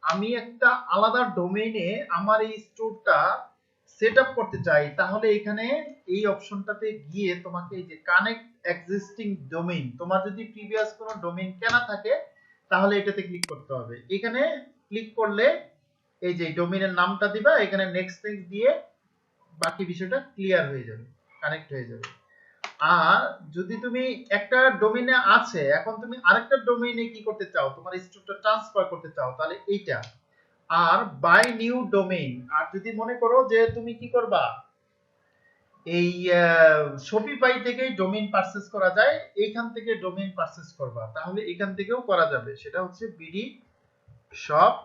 আমি একটা আলাদা ডোমেইনে আমার এই স্টোরটা সেটআপ করতে চাই, তাহলে এখানে এই অপশনটাতে গিয়ে তোমাকে এই যে কানেক্ট এক্সিস্টিং ডোমেইন, তোমার যদি প্রিভিয়াস কোনো ডোমেইন কেনা থাকে তাহলে এটাতে ক্লিক করতে হবে। এখানে ক্লিক করলে এই যে ডোমেইনের নামটা দিবা, এখানে নেক্সট নেক্সট দিয়ে বাকি বিষয়টা ক্লিয়ার হয়ে যাবে, কানেক্ট হয়ে যাবে। আর যদি তুমি একটা ডোমেইনে আছে, এখন তুমি আরেকটা ডোমেইনে কি করতে চাও, তোমার স্টোরটা ট্রান্সফার করতে চাও, তাহলে এইটা। আর বাই নিউ ডোমেইন, আর যদি মনে করো যে তুমি কি করবা, এই শপিফাই থেকেই ডোমেইন পারচেজ করা যায়, এইখান থেকে ডোমেইন পারচেজ করবা, তাহলে এখান থেকেও করা যাবে। সেটা হচ্ছে বিডি শপ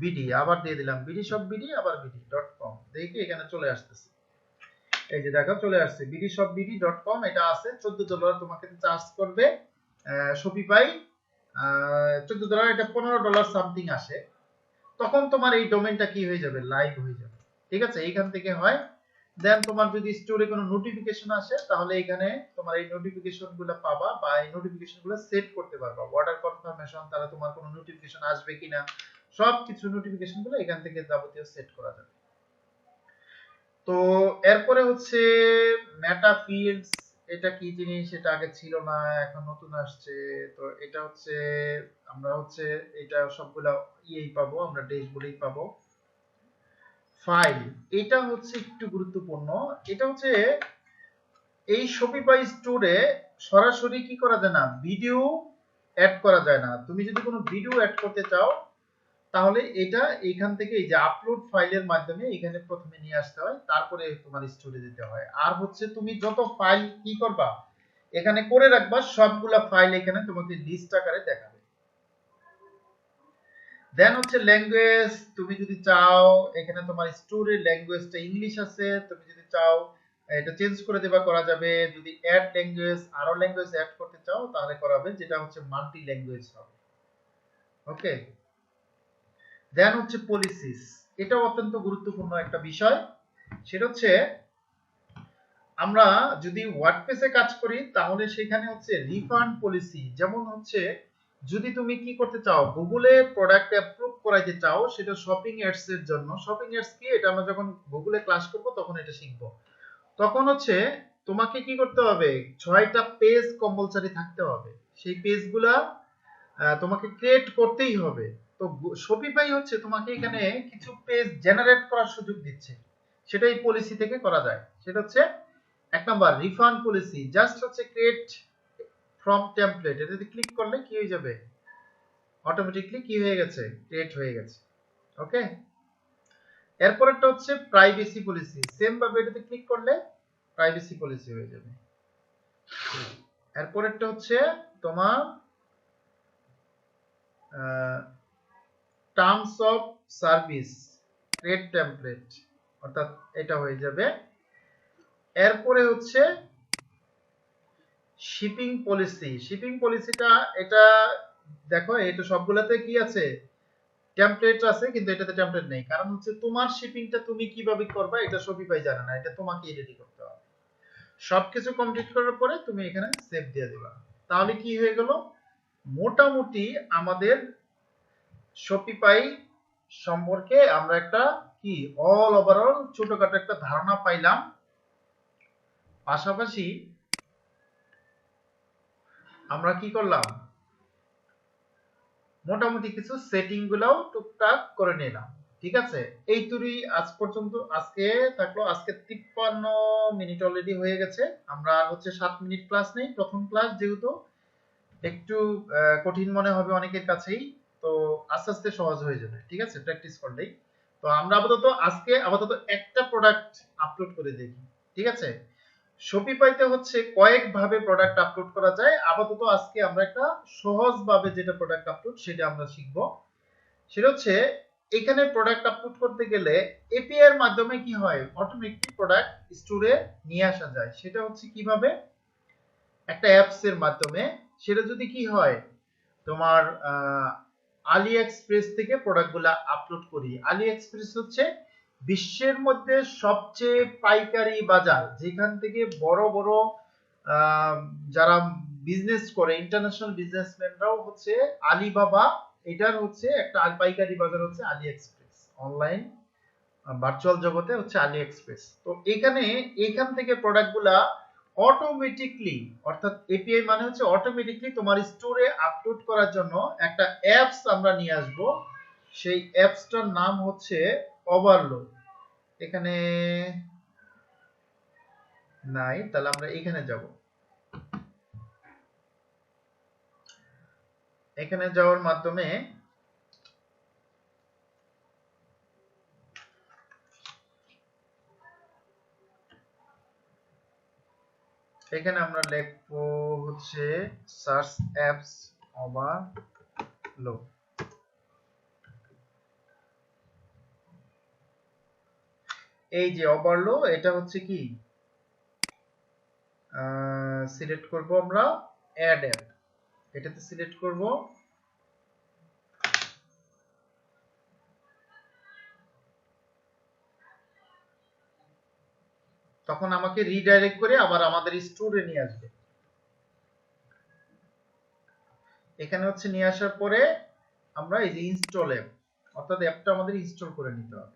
বিডি, আবার দিয়ে দিলাম বিডি শপ বিডি, আবার বিডি.কম, দেখি এখানে চলে আসতেছে। এই যে দেখো চলে আসছে bdshopbd.com, এটা আছে। $14 তোমাকে চার্জ করবে শপিফাই, $14, এটা $15 সামথিং আসে। তখন তোমার এই ডোমেইনটা কি হয়ে যাবে, লাইভ হয়ে যাবে। ঠিক আছে, এইখান থেকে হয়। দেন তোমার যদি স্টোরে কোনো নোটিফিকেশন আসে, তাহলে এখানে তোমার এই নোটিফিকেশনগুলো পাবা, বা এই নোটিফিকেশনগুলো সেট করতে পারবা। অর্ডার কনফার্মেশন, তাহলে তোমার কোনো নোটিফিকেশন আসবে কিনা, সবকিছু নোটিফিকেশনগুলো এখান থেকে যাবতীয় সেট করা যাবে। তো এরপরে হচ্ছে মেটা ফিল্ডস, এটা কি জিনিস, এটা আগে ছিল না, এখন নতুন আসছে। তো এটা হচ্ছে আমরা হচ্ছে এটা সবগুলা ইয়েই পাবো, আমরা ড্যাশবোর্ডেই পাবো। ফাইল, এটা হচ্ছে একটু গুরুত্বপূর্ণ। এটা হচ্ছে এই শপিফাই স্টোরে সরাসরি কি করা যায় না, ভিডিও অ্যাড করা যায় না। তুমি যদি কোনো ভিডিও অ্যাড করতে চাও, তাহলে এটা এইখান থেকে এই যে আপলোড ফাইলের মাধ্যমে এখানে প্রথমে নিয়ে আসতে হয়, তারপরে তোমার স্টোরে দিতে হয়। আর হচ্ছে তুমি যত ফাইল কি করবা, এখানে করে রাখবা, সবগুলা ফাইল এখানে তোমাকে লিস্ট আকারে দেখাবে। দেন হচ্ছে ল্যাঙ্গুয়েজ, তুমি যদি চাও এখানে তোমার স্টোরের ল্যাঙ্গুয়েজটা ইংলিশ আছে, তুমি যদি চাও এটা চেঞ্জ করে দেবা, করা যাবে। যদি অ্যাড ল্যাঙ্গুয়েজ, আরো ল্যাঙ্গুয়েজ অ্যাড করতে চাও তাহলে করাবে, যেটা হচ্ছে মাল্টি ল্যাঙ্গুয়েজ হবে। ওকে, দেন হচ্ছে পলিসিস, এটা অত্যন্ত গুরুত্বপূর্ণ একটা বিষয়। সেটা হচ্ছে আমরা যদি ওয়ার্ডপ্রেসে কাজ করি, তাহলে সেখানে হচ্ছে রিফান্ড পলিসি। যেমন হচ্ছে যদি তুমি কি করতে চাও, গুগলে প্রোডাক্ট অ্যাপ্রুভ করাইতে চাও, সেটা শপিং অ্যাডস এর জন্য। শপিং অ্যাডস কি, এটা আমরা যখন গুগলে ক্লাস করব তখন এটা শিখব। তখন হচ্ছে তোমাকে কি করতে হবে, 6টা পেজ কম্পালসারি থাকতে হবে। সেই পেজগুলা তোমাকে ক্রিয়েট করতেই হবে। তো শপিফাই হচ্ছে তোমাকে এখানে কিছু পেজ জেনারেট করার সুযোগ দিচ্ছে, সেটাই পলিসি থেকে করা যায়। সেটা হচ্ছে 1 নাম্বার রিফান্ড পলিসি, জাস্ট হচ্ছে ক্রিয়েট ফ্রম টেমপ্লেট, এটাতে ক্লিক করলে কি হয়ে যাবে, অটোমেটিকলি কি হয়ে গেছে, ক্রিয়েট হয়ে গেছে। ওকে, এরপরেরটা হচ্ছে প্রাইভেসি পলিসি, সেম ভাবে এটাতে ক্লিক করলে প্রাইভেসি পলিসি হয়ে যাবে। এরপরেরটা হচ্ছে তোমার terms of service, create template, অর্থাৎ এটা হয়ে যাবে। এরপরে হচ্ছে শিপিং পলিসি, শিপিং পলিসিটা এটা দেখো, এটা সবগুলাতে কি আছে, টেমপ্লেট আছে, কিন্তু এটাতে টেমপ্লেট নেই। কারণ হচ্ছে তোমার শিপিংটা তুমি কিভাবে করবা এটা শপিফাই জানে না, এটা তোমাকেই রেডি করতে হবে। সবকিছু কমপ্লিট করার পরে তুমি এখানে সেভ দিয়ে দিবা, তাহলে কি হয়ে গেল, মোটামুটি আমাদের শপিফাই সম্পর্কে আমরা একটা কি অল ওভারঅল ছোটখাটো একটা ধারণা পাইলাম। পাশাপাশি আমরা কি করলাম, মোটামুটি কিছু সেটিং গুলাও টুকটাক করে নিলাম। ঠিক আছে, এই তুরি আজ পর্যন্ত আজকে থাকলো। আজকে 53 মিনিট অলরেডি হয়ে গেছে। আমরা হচ্ছে 7 মিনিট ক্লাস নেই, প্রথম ক্লাস যেহেতু একটু কঠিন মনে হবে অনেকের কাছেই, তো আস্তে আস্তে সহজ হয়ে যাবে। ঠিক আছে, প্র্যাকটিস করলেই। তো আমরা আপাতত একটা প্রোডাক্ট আপলোড করে দেখি। ঠিক আছে, শপিফাইতে হচ্ছে কয়েক ভাবে প্রোডাক্ট আপলোড করা যায়। আপাতত আজকে আমরা একটা সহজ ভাবে যেটা প্রোডাক্ট আপলোড সেটা আমরা শিখব। সেটা হচ্ছে এখানে প্রোডাক্ট আপলোড করতে গেলে এপিআই এর মাধ্যমে কি হয়, অটোমেটিক প্রোডাক্ট স্টোরে নিয়ে আসা যায়। সেটা হচ্ছে কিভাবে, একটা অ্যাপস এর মাধ্যমে। সেটা যদি কি হয়, তোমার আলি এক্সপ্রেস থেকে প্রোডাক্টগুলো আপলোড করি। আলি এক্সপ্রেস হচ্ছে বিশ্বের মধ্যে সবচেয়ে পাইকারি বাজার, যেখান থেকে বড় বড় যারা বিজনেস করে, ইন্টারন্যাশনাল বিজনেসম্যানরাও হচ্ছে আলিবাবা, এটার হচ্ছে একটা পাইকারি বাজার হচ্ছে আলি এক্সপ্রেস। অনলাইন ভার্চুয়াল জগতে হচ্ছে আলি এক্সপ্রেস। তো এখান থেকে প্রোডাক্টগুলা অটোমেটিকলি, অর্থাৎ এপিআই মানে হচ্ছে অটোমেটিকলি তোমার স্টোরে আপলোড করার জন্য একটা অ্যাপস আমরা নিয়ে আসব। সেই অ্যাপসটার নাম হচ্ছে ওভারলোড। এখানে নাই, তাহলে আমরা এখানে যাব। এখানে যাওয়ার মাধ্যমে এখানে আমরা লিখবো হচ্ছে সার্চ অ্যাপস ওভারলো। এই যে ওভারলো, এটা হচ্ছে কি সিলেক্ট করব আমরা অ্যাড অ্যাপ, এটাতে সিলেক্ট করব। তখন আমাকে রিডাইরেক্ট করে আবার আমাদের স্টোরে নিয়ে আসবে। এখানে হচ্ছে নিয়ে আসার পরে আমরা এই যে ইনস্টল অ্যাপ, অর্থাৎ অ্যাপটা আমাদের ইনস্টল করে নিতে হবে।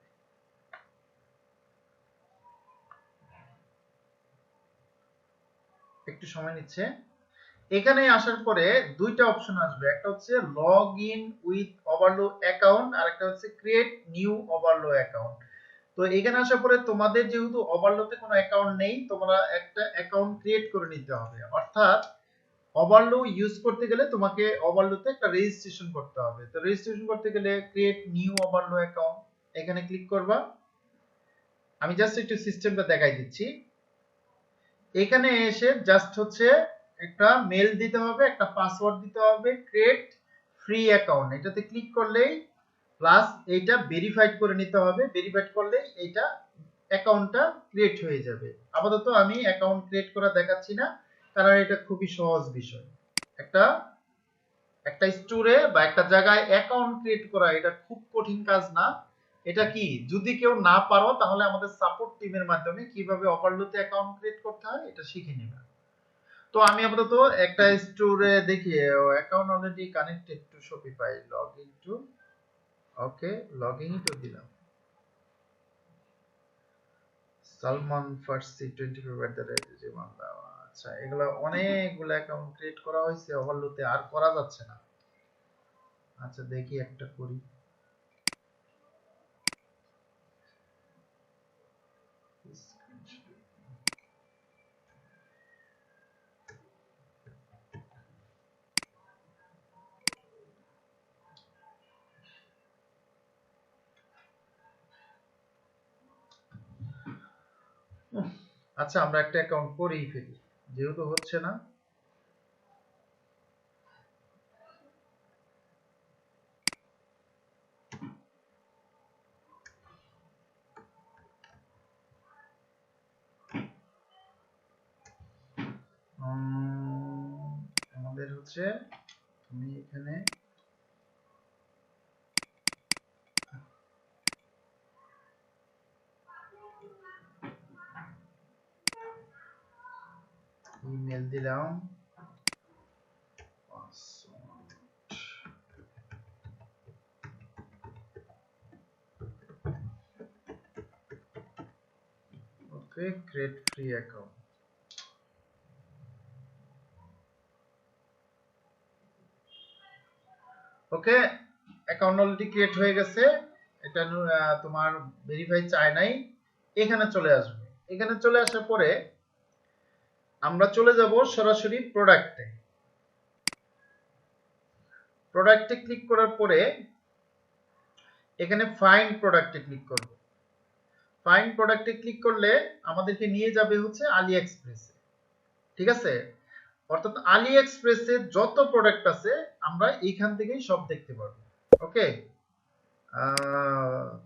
একটু সময় নিচ্ছে। এখানে আসার পরে দুইটা অপশন আসবে, একটা হচ্ছে লগ ইন উইথ ওভারলো অ্যাকাউন্ট আর একটা হচ্ছে ক্রিয়েট নিউ ওভারলো অ্যাকাউন্ট। তো এখানে আসার পরে তোমাদের যেহেতু ওভারলোতে কোনো অ্যাকাউন্ট নেই, তোমরা একটা অ্যাকাউন্ট ক্রিয়েট করে নিতে হবে। অর্থাৎ ওভারলো ইউজ করতে গেলে তোমাকে ওভারলোতে একটা রেজিস্ট্রেশন করতে হবে। তো রেজিস্ট্রেশন করতে গেলে ক্রিয়েট নিউ ওভারলো অ্যাকাউন্ট এখানে ক্লিক করবা। আমি জাস্ট একটু সিস্টেমটা দেখাই দিচ্ছি। এখানে এসে জাস্ট হচ্ছে একটা মেল দিতে হবে, একটা পাসওয়ার্ড দিতে হবে, ক্রিয়েট ফ্রি অ্যাকাউন্ট এটাতে ক্লিক করলেই প্লাস এইটা ভেরিফাইড করে নিতে হবে। ভেরিফাইড করলে এইটা অ্যাকাউন্টটা ক্রিয়েট হয়ে যাবে। আপাতত আমি অ্যাকাউন্ট ক্রিয়েট করা দেখাচ্ছি না, কারণ এটা খুবই সহজ বিষয়। একটা স্টোরে বা একটা জায়গায় অ্যাকাউন্ট ক্রিয়েট করা এটা খুব কঠিন কাজ না। এটা কি যদি কেউ না পারো তাহলে আমাদের সাপোর্ট টিমের মাধ্যমে কিভাবে ওভারলোতে অ্যাকাউন্ট ক্রিয়েট করতে হয় এটা শিখে নিবে। তো আমি আপাতত একটা স্টোরে দেখি account already connected to Shopify, log in to, okay log in তো দিলাম। সালমান ফার্সি 25 আচ্ছা, এগুলা অনেকগুলো অ্যাকাউন্ট ক্রিয়েট করা হয়েছে ওভারলোতে, আর করা যাচ্ছে না। আচ্ছা দেখি একটা করি। আচ্ছা আমরা একটা অ্যাকাউন্ট করেই ফেলি, যেহেতু হচ্ছে না। আমাদের হচ্ছে আমি এখানে ইমেল দিলাম, ওকে ক্রিয়েট ফ্রি অ্যাকাউন্ট। ওকে অ্যাকাউন্ট অলরেডি ক্রিয়েট হয়ে গেছে। এটা তোমার ভেরিফাই চায় নাই। এখানে চলে আসবে। এখানে চলে আসার পরে আমরা চলে যাব সরাসরি প্রোডাক্টে। প্রোডাক্টে ক্লিক করার পরে এখানে ফাইন্ড প্রোডাক্টে ক্লিক করব। ফাইন্ড প্রোডাক্টে ক্লিক করলে আমাদেরকে নিয়ে যাবে হচ্ছে আলি এক্সপ্রেসে। ঠিক আছে, অর্থাৎ আলি এক্সপ্রেসে যত প্রোডাক্ট আছে আমরা এইখান থেকেই সব দেখতে পারবো। ওকে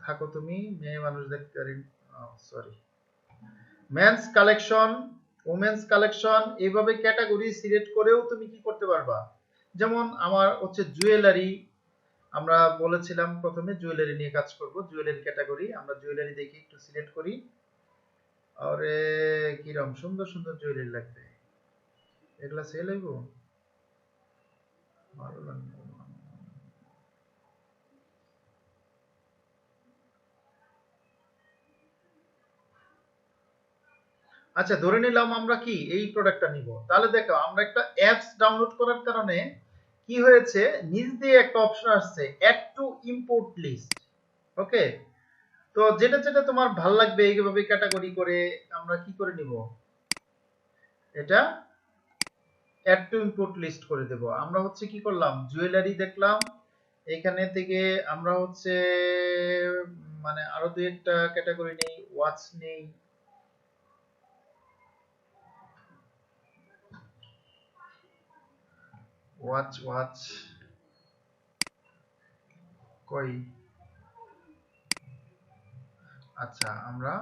থাকো তুমি, মেয়ে মানুষ দেখতে পারি, sorry, men's collection, women's collection, এইভাবে ক্যাটাগরি সিলেক্ট করেও তুমি কি করতে পারবা। যেমন আমার হচ্ছে জুয়েলারি, আমরা বলেছিলাম প্রথমে জুয়েলারি নিয়ে কাজ করব। জুয়েলারি ক্যাটাগরি, আমরা জুয়েলারি দেখি একটু সিলেক্ট করি। আরে কিরম সুন্দর সুন্দর জুয়েলারি লাগবে, এগুলা সেল হইব, ভালো লাগবে। আচ্ছা ধরে নিলাম আমরা কি এই প্রোডাক্টটা নিব, তাহলে দেখো আমরা একটা অ্যাপস ডাউনলোড করার কারণে কি হয়েছে, নিচ দিয়ে একটা অপশন আসছে অ্যাড টু ইম্পোর্ট লিস্ট। ওকে, তো যেটা যেটা তোমার ভাল লাগবে এইভাবে ক্যাটাগরি করে আমরা কি করে নিব, এটা অ্যাড টু ইম্পোর্ট লিস্ট করে দেব। আমরা হচ্ছে কি করলাম, জুয়েলারি দেখলাম, এখানে থেকে আমরা হচ্ছে মানে আরো দুই একটা ক্যাটাগরি নেই, ওয়াচ নেই, ওয়াচ কই, আচ্ছা আমরা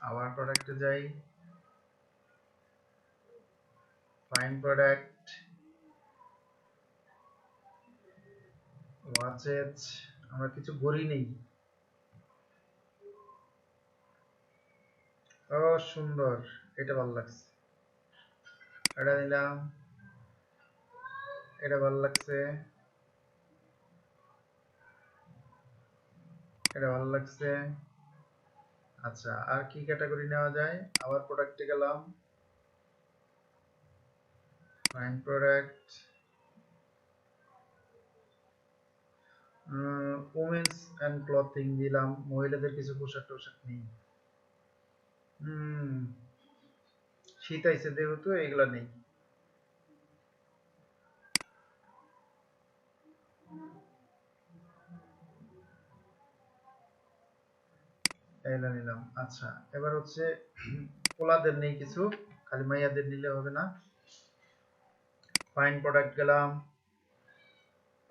আবার প্রোডাক্টে যাই, ফাইন প্রোডাক্ট, ওয়াচেস, আমরা কিছু ঘড়ি নেই। ও সুন্দর, এটা ভালো লাগছে, এটা নিলাম, এটা ভালো লাগছে, এটা ভালো লাগছে। আচ্ছা আর কি ক্যাটাগরি নেওয়া যায়, আবার প্রোডাক্টে গেলাম, fine product, women's and clothing দিলাম, মহিলাদের কিছু পোশাক টোশাক নেই। শীত আইছে যেহেতু এগুলা নেই। এগুলা নিলাম। আচ্ছা এবার হচ্ছে পোলাদের নেই কিছু, খালি মাইয়াদের নিলে হবে না। ফাইন প্রোডাক্ট গেলাম,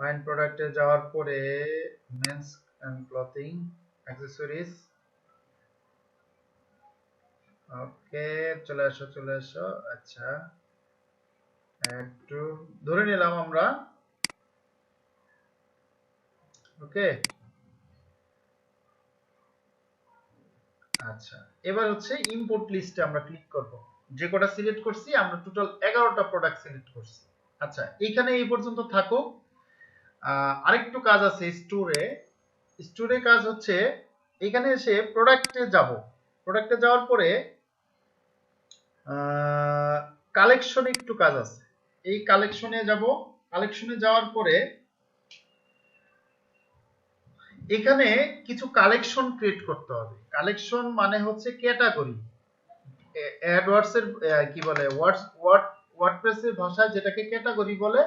ফাইন প্রোডাক্টে যাওয়ার পরে মেন্স এন্ড ক্লথিং অ্যাকসেসরিজ, ওকে চলে আসো চলে আসো। আচ্ছা একটু ধরে নিলাম আমরা, ওকে। আচ্ছা এবার হচ্ছে ইম্পোর্ট লিস্টে আমরা ক্লিক করব, যে কটা সিলেক্ট করছি আমরা টোটাল 11টা প্রোডাক্ট সিলেক্ট করছি। আচ্ছা এখানে এই পর্যন্ত থাকো। আরেকটু কাজ আছে স্টোরে, স্টোরে কাজ হচ্ছে এখানে এসে প্রোডাক্টে যাব, প্রোডাক্টে যাওয়ার পরে কালেকশনে একটু কাজ আছে, এই কালেকশনে যাব, কালেকশনে যাওয়ার পরে এখানে কিছু কালেকশন ক্রিয়েট করতে হবে। কালেকশন মানে হচ্ছে ক্যাটাগরি, অ্যাডওয়ার্ডস এর কি বলে, ওয়ার্ডপ্রেসের ভাষায় যেটাকে ক্যাটাগরি বলে,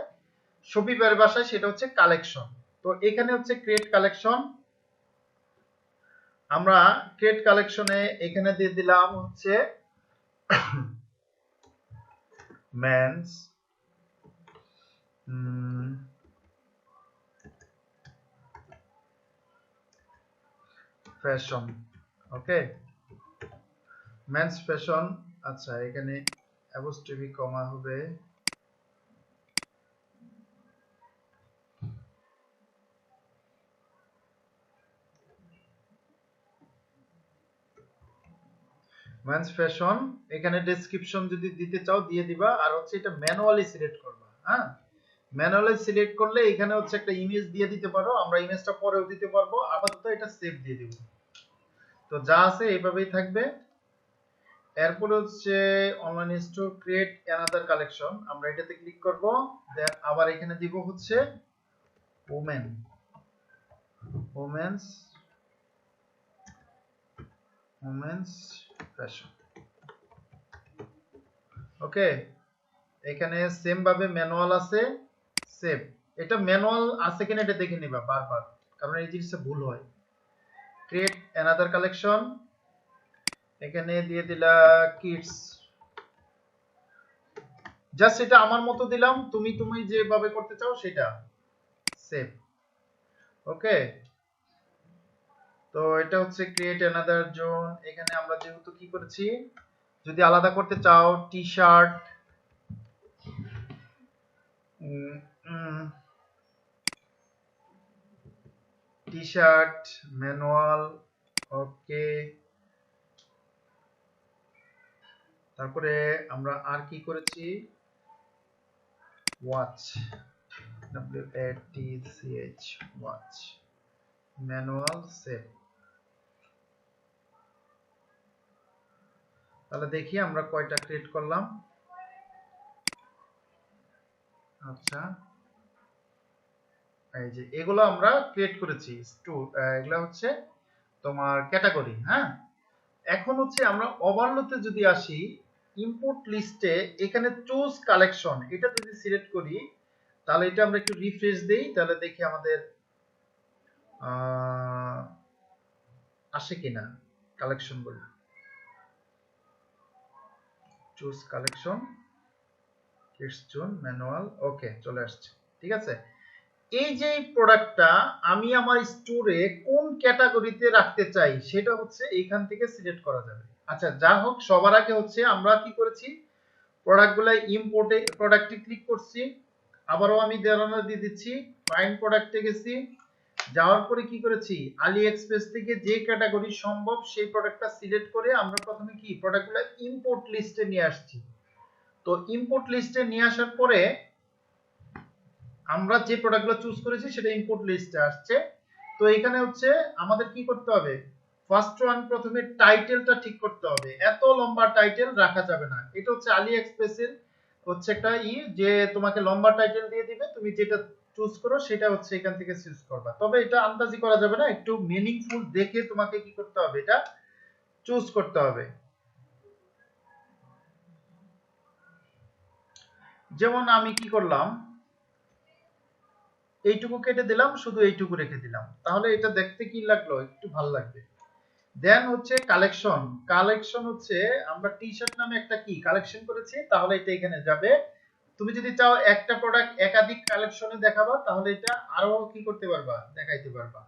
শপিফাইয়ের ভাষায় সেটা হচ্ছে কালেকশন। তো এখানে হচ্ছে ক্রিয়েট কালেকশন, আমরা ক্রিয়েট কালেকশনে এখানে দিয়ে দিলাম হচ্ছে মেন্স ফ্যাশন, ওকে মেন্স ফ্যাশন। আচ্ছা এখানে অ্যাপোস্ট্রফি কমা হবে, মেন্স ফ্যাশন। এখানে ডেসক্রিপশন যদি দিতে চাও দিয়ে দিবা, আর হচ্ছে এটা ম্যানুয়ালি সিলেক্ট করবা। হ্যাঁ ম্যানুয়ালি সিলেক্ট করলে এখানে হচ্ছে একটা ইমেজ দিয়ে দিতে পারো, আমরা ইমেজটা পরেও দিতে পারবো, আপাতত এটা সেভ দিয়ে দিব। তো যা আছে এইভাবেই থাকবে। এরপর হচ্ছে online store create another collection, আমরা এটাতে ক্লিক করব, দেন আবার এখানে দিব হচ্ছে ওমেন, ওমেন্স, ওমেন্স ফ্যাশন, ওকে। এখানে সেম ভাবে ম্যানুয়াল আছে, সেভ। এটা ম্যানুয়াল আছে কিনা এটা দেখে নিবা বারবার, কারণ এই জিনিসটা ভুল হয়। ক্রিয়েট অ্যানাদার কালেকশন, এখানে দিয়ে দিলা কিডস, জাস্ট এটা আমার মতো দিলাম, তুমি তুমি যেভাবে করতে চাও সেটা, সেভ, ওকে। তো এটা হচ্ছে ক্রিয়েট অ্যানাদার জোন। এখানে আমরা যেহেতু কি করেছি, যদি আলাদা করতে চাও T shirt, T shirt manual, okay. তারপরে আমরা আর কি করেছি, watch, WATCH watch, manual, save. তাহলে দেখি আমরা কয়টা ক্রিয়েট করলাম। আচ্ছা এই যে এগুলো আমরা ক্রিয়েট করেছি, এগুলো হচ্ছে তোমার ক্যাটাগরি। হ্যাঁ, এখন হচ্ছে আমরা ওভারলোতে যদি আসি, ইম্পোর্ট লিস্টে এখানে চুজ কালেকশন এটা যদি সিলেক্ট করি, তাহলে এটা আমরা একটু রিফ্রেশ দেই, তাহলে দেখি আমাদের আসে কিনা কালেকশন গুলো। Choose collection, kids zone, manual, okay চলে আসছে। ঠিক আছে, এই যে প্রোডাক্টটা আমি আমার স্টোরে কোন ক্যাটাগরিতে রাখতে চাই সেটা হচ্ছে এইখান থেকে সিলেক্ট করা যাবে। আচ্ছা, যা হোক, সবার আগে হচ্ছে আমরা কি করেছি, প্রোডাক্টগুলো ইম্পোর্টে প্রোডাক্টে ক্লিক করছি, আবারও আমি ধারণা দিয়ে দিচ্ছি, ফাইন্ড প্রোডাক্টে গেছি, যাওয়ার পরে কি করেছি, আলি এক্সপ্রেস থেকে যে ক্যাটাগরি সম্ভব সেই প্রোডাক্টটা সিলেক্ট করে আমরা প্রথমে কি প্রোডাক্টগুলো ইম্পোর্ট লিস্টে নিয়ে আসছি। তো ইম্পোর্ট লিস্টে নিয়ে আসার পরে আমরা যে প্রোডাক্টগুলো চুজ করেছি সেটা ইম্পোর্ট লিস্টে আসছে। তো এখানে হচ্ছে আমাদের কি করতে হবে, ফার্স্ট ওয়ান প্রথমে টাইটেলটা ঠিক করতে হবে, এত লম্বা টাইটেল রাখা যাবে না। এটা হচ্ছে আলি এক্সপ্রেসের হচ্ছে একটা যে তোমাকে লম্বা টাইটেল দিয়ে দিবে, তুমি যেটা চুজ করো সেটা হচ্ছে এখান থেকে চুজ করবা। তবে এটা আন্দাজি করা যাবে না, একটু মিনিংফুল দেখে তোমাকে কি করতে হবে, এটা চুজ করতে হবে। যেমন আমি কি করলাম, এইটুকু কেটে দিলাম, শুধু এইটুকু রেখে দিলাম, তাহলে এটা দেখতে কি লাগলো, একটু ভালো লাগবে। দেন হচ্ছে কালেকশন। কালেকশন হচ্ছে আমরা টি শার্ট নামে একটা কি কালেকশন করেছি, তাহলে এটা এখানে যাবে। তুমি যদি চাও একটা প্রোডাক্ট একাধিক কালেকশনে দেখাবা, তাহলে এটা আরো কি করতে পারবা, দেখাইতে পারবা।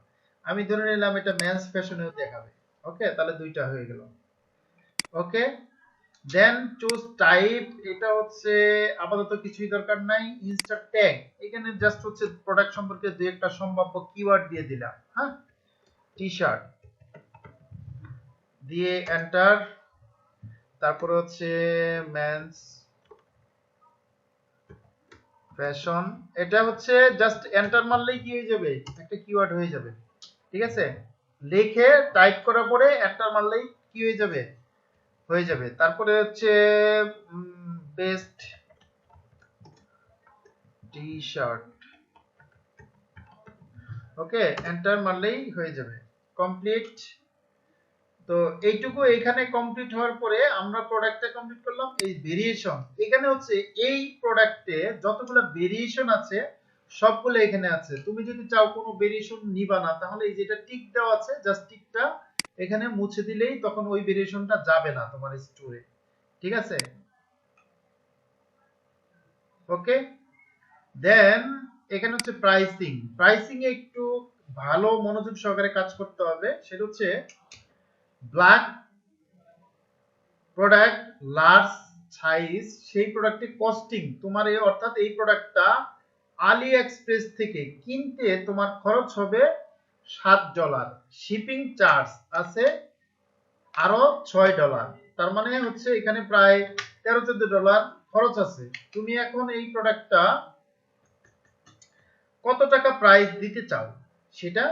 আমি ধরে নিলাম এটা মেন্স ফ্যাশনেও দেখাবে। ওকে, তাহলে দুইটা হয়ে গেল। ওকে, দেন চুজ টাইপ, এটা হচ্ছে আপাতত কিছুই দরকার নাই। ইনসার্ট ট্যাগ, এখানে জাস্ট হচ্ছে প্রোডাক্ট সম্পর্কে দুই একটা সম্ভাব্য কিওয়ার্ড দিয়ে দিলাম। হ্যাঁ, টি শার্ট দিয়ে এন্টার, তারপরে হচ্ছে মেন্স ফ্যাশন, এটা হচ্ছে জাস্ট এন্টার মারলেই কি হয়ে যাবে, একটা কিওয়ার্ড হয়ে যাবে। ঠিক আছে, লিখে টাইপ করার পরে এন্টার মারলেই কি হয়ে যাবে, হয়ে যাবে। তারপরে হচ্ছে বেস্ট টি শার্ট, ওকে, এন্টার মারলেই হয়ে যাবে, কমপ্লিট। তো এইটুকু এখানে কমপ্লিট হওয়ার পরে আমরা প্রোডাক্টটা কমপ্লিট করলাম। এই ভেরিয়েশন, এখানে হচ্ছে এই প্রোডাক্টে যতগুলো ভেরিয়েশন আছে সবগুলো এখানে আছে। তুমি যদি চাও কোনো ভেরিয়েশন নিবা না, তাহলে এই যেটা টিক দেওয়া আছে জাস্ট টিকটা এখানে মুছে দিলেই তখন ওই ভেরিয়েশনটা যাবে না তোমার স্টোরে। ঠিক আছে, ওকে। দেন এখানে হচ্ছে প্রাইসিং। প্রাইসিং এ একটু ভালো মনোযোগ সহকারে কাজ করতে হবে। সেটা হচ্ছে ব্ল্যাক প্রোডাক্ট লার্জ সাইজ, সেই প্রোডাক্টের কস্টিং তোমার এই অর্থাৎ এই প্রোডাক্টটা আলি এক্সপ্রেস থেকে কিনতে তোমার খরচ হবে $7, শিপিং চার্জ আছে আরো $6, তার মানে হচ্ছে এখানে প্রায় $13-14 খরচ আছে। তুমি এখন এই প্রোডাক্টটা কত টাকা প্রাইস দিতে চাও সেটা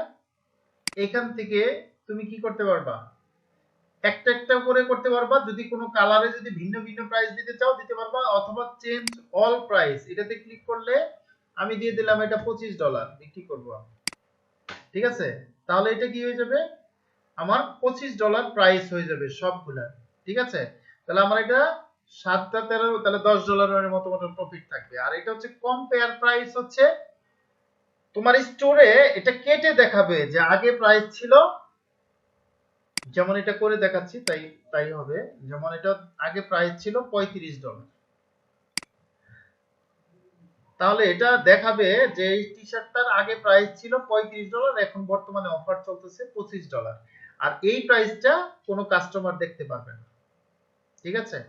এখান থেকে তুমি কি করতে পারবা, একটা একটা করে করতে পারবা। যদি কোনো কালারে যদি ভিন্ন ভিন্ন প্রাইস দিতে চাও দিতে পারবা, অথবা চেঞ্জ অল প্রাইস এটাতে ক্লিক করলে আমি দিয়ে দিলাম এটা $25 বিক্রি করব। ঠিক আছে, তাহলে এটা কি হয়ে যাবে, আমার $25 প্রাইস হয়ে যাবে সবগুলা। ঠিক আছে, তাহলে আমার এটা 7টা 13, তাহলে $10 মতো মতো প্রফিট থাকবে। আর এটা হচ্ছে কম্পেয়ার প্রাইস, হচ্ছে তোমার স্টোরে এটা কেটে দেখাবে যে আগে প্রাইস ছিল, যেমন এটা করে দেখাচ্ছি তাই তাই হবে। যেমন এটা আগে প্রাইস ছিল $35, তাহলে এটা দেখাবে যে এই টি শার্টটার আগে প্রাইস ছিল $35, এখন বর্তমানে অফার চলতেছে $25। আর এই প্রাইসটা কোনো কাস্টমার দেখতে পারবে না। ঠিক আছে,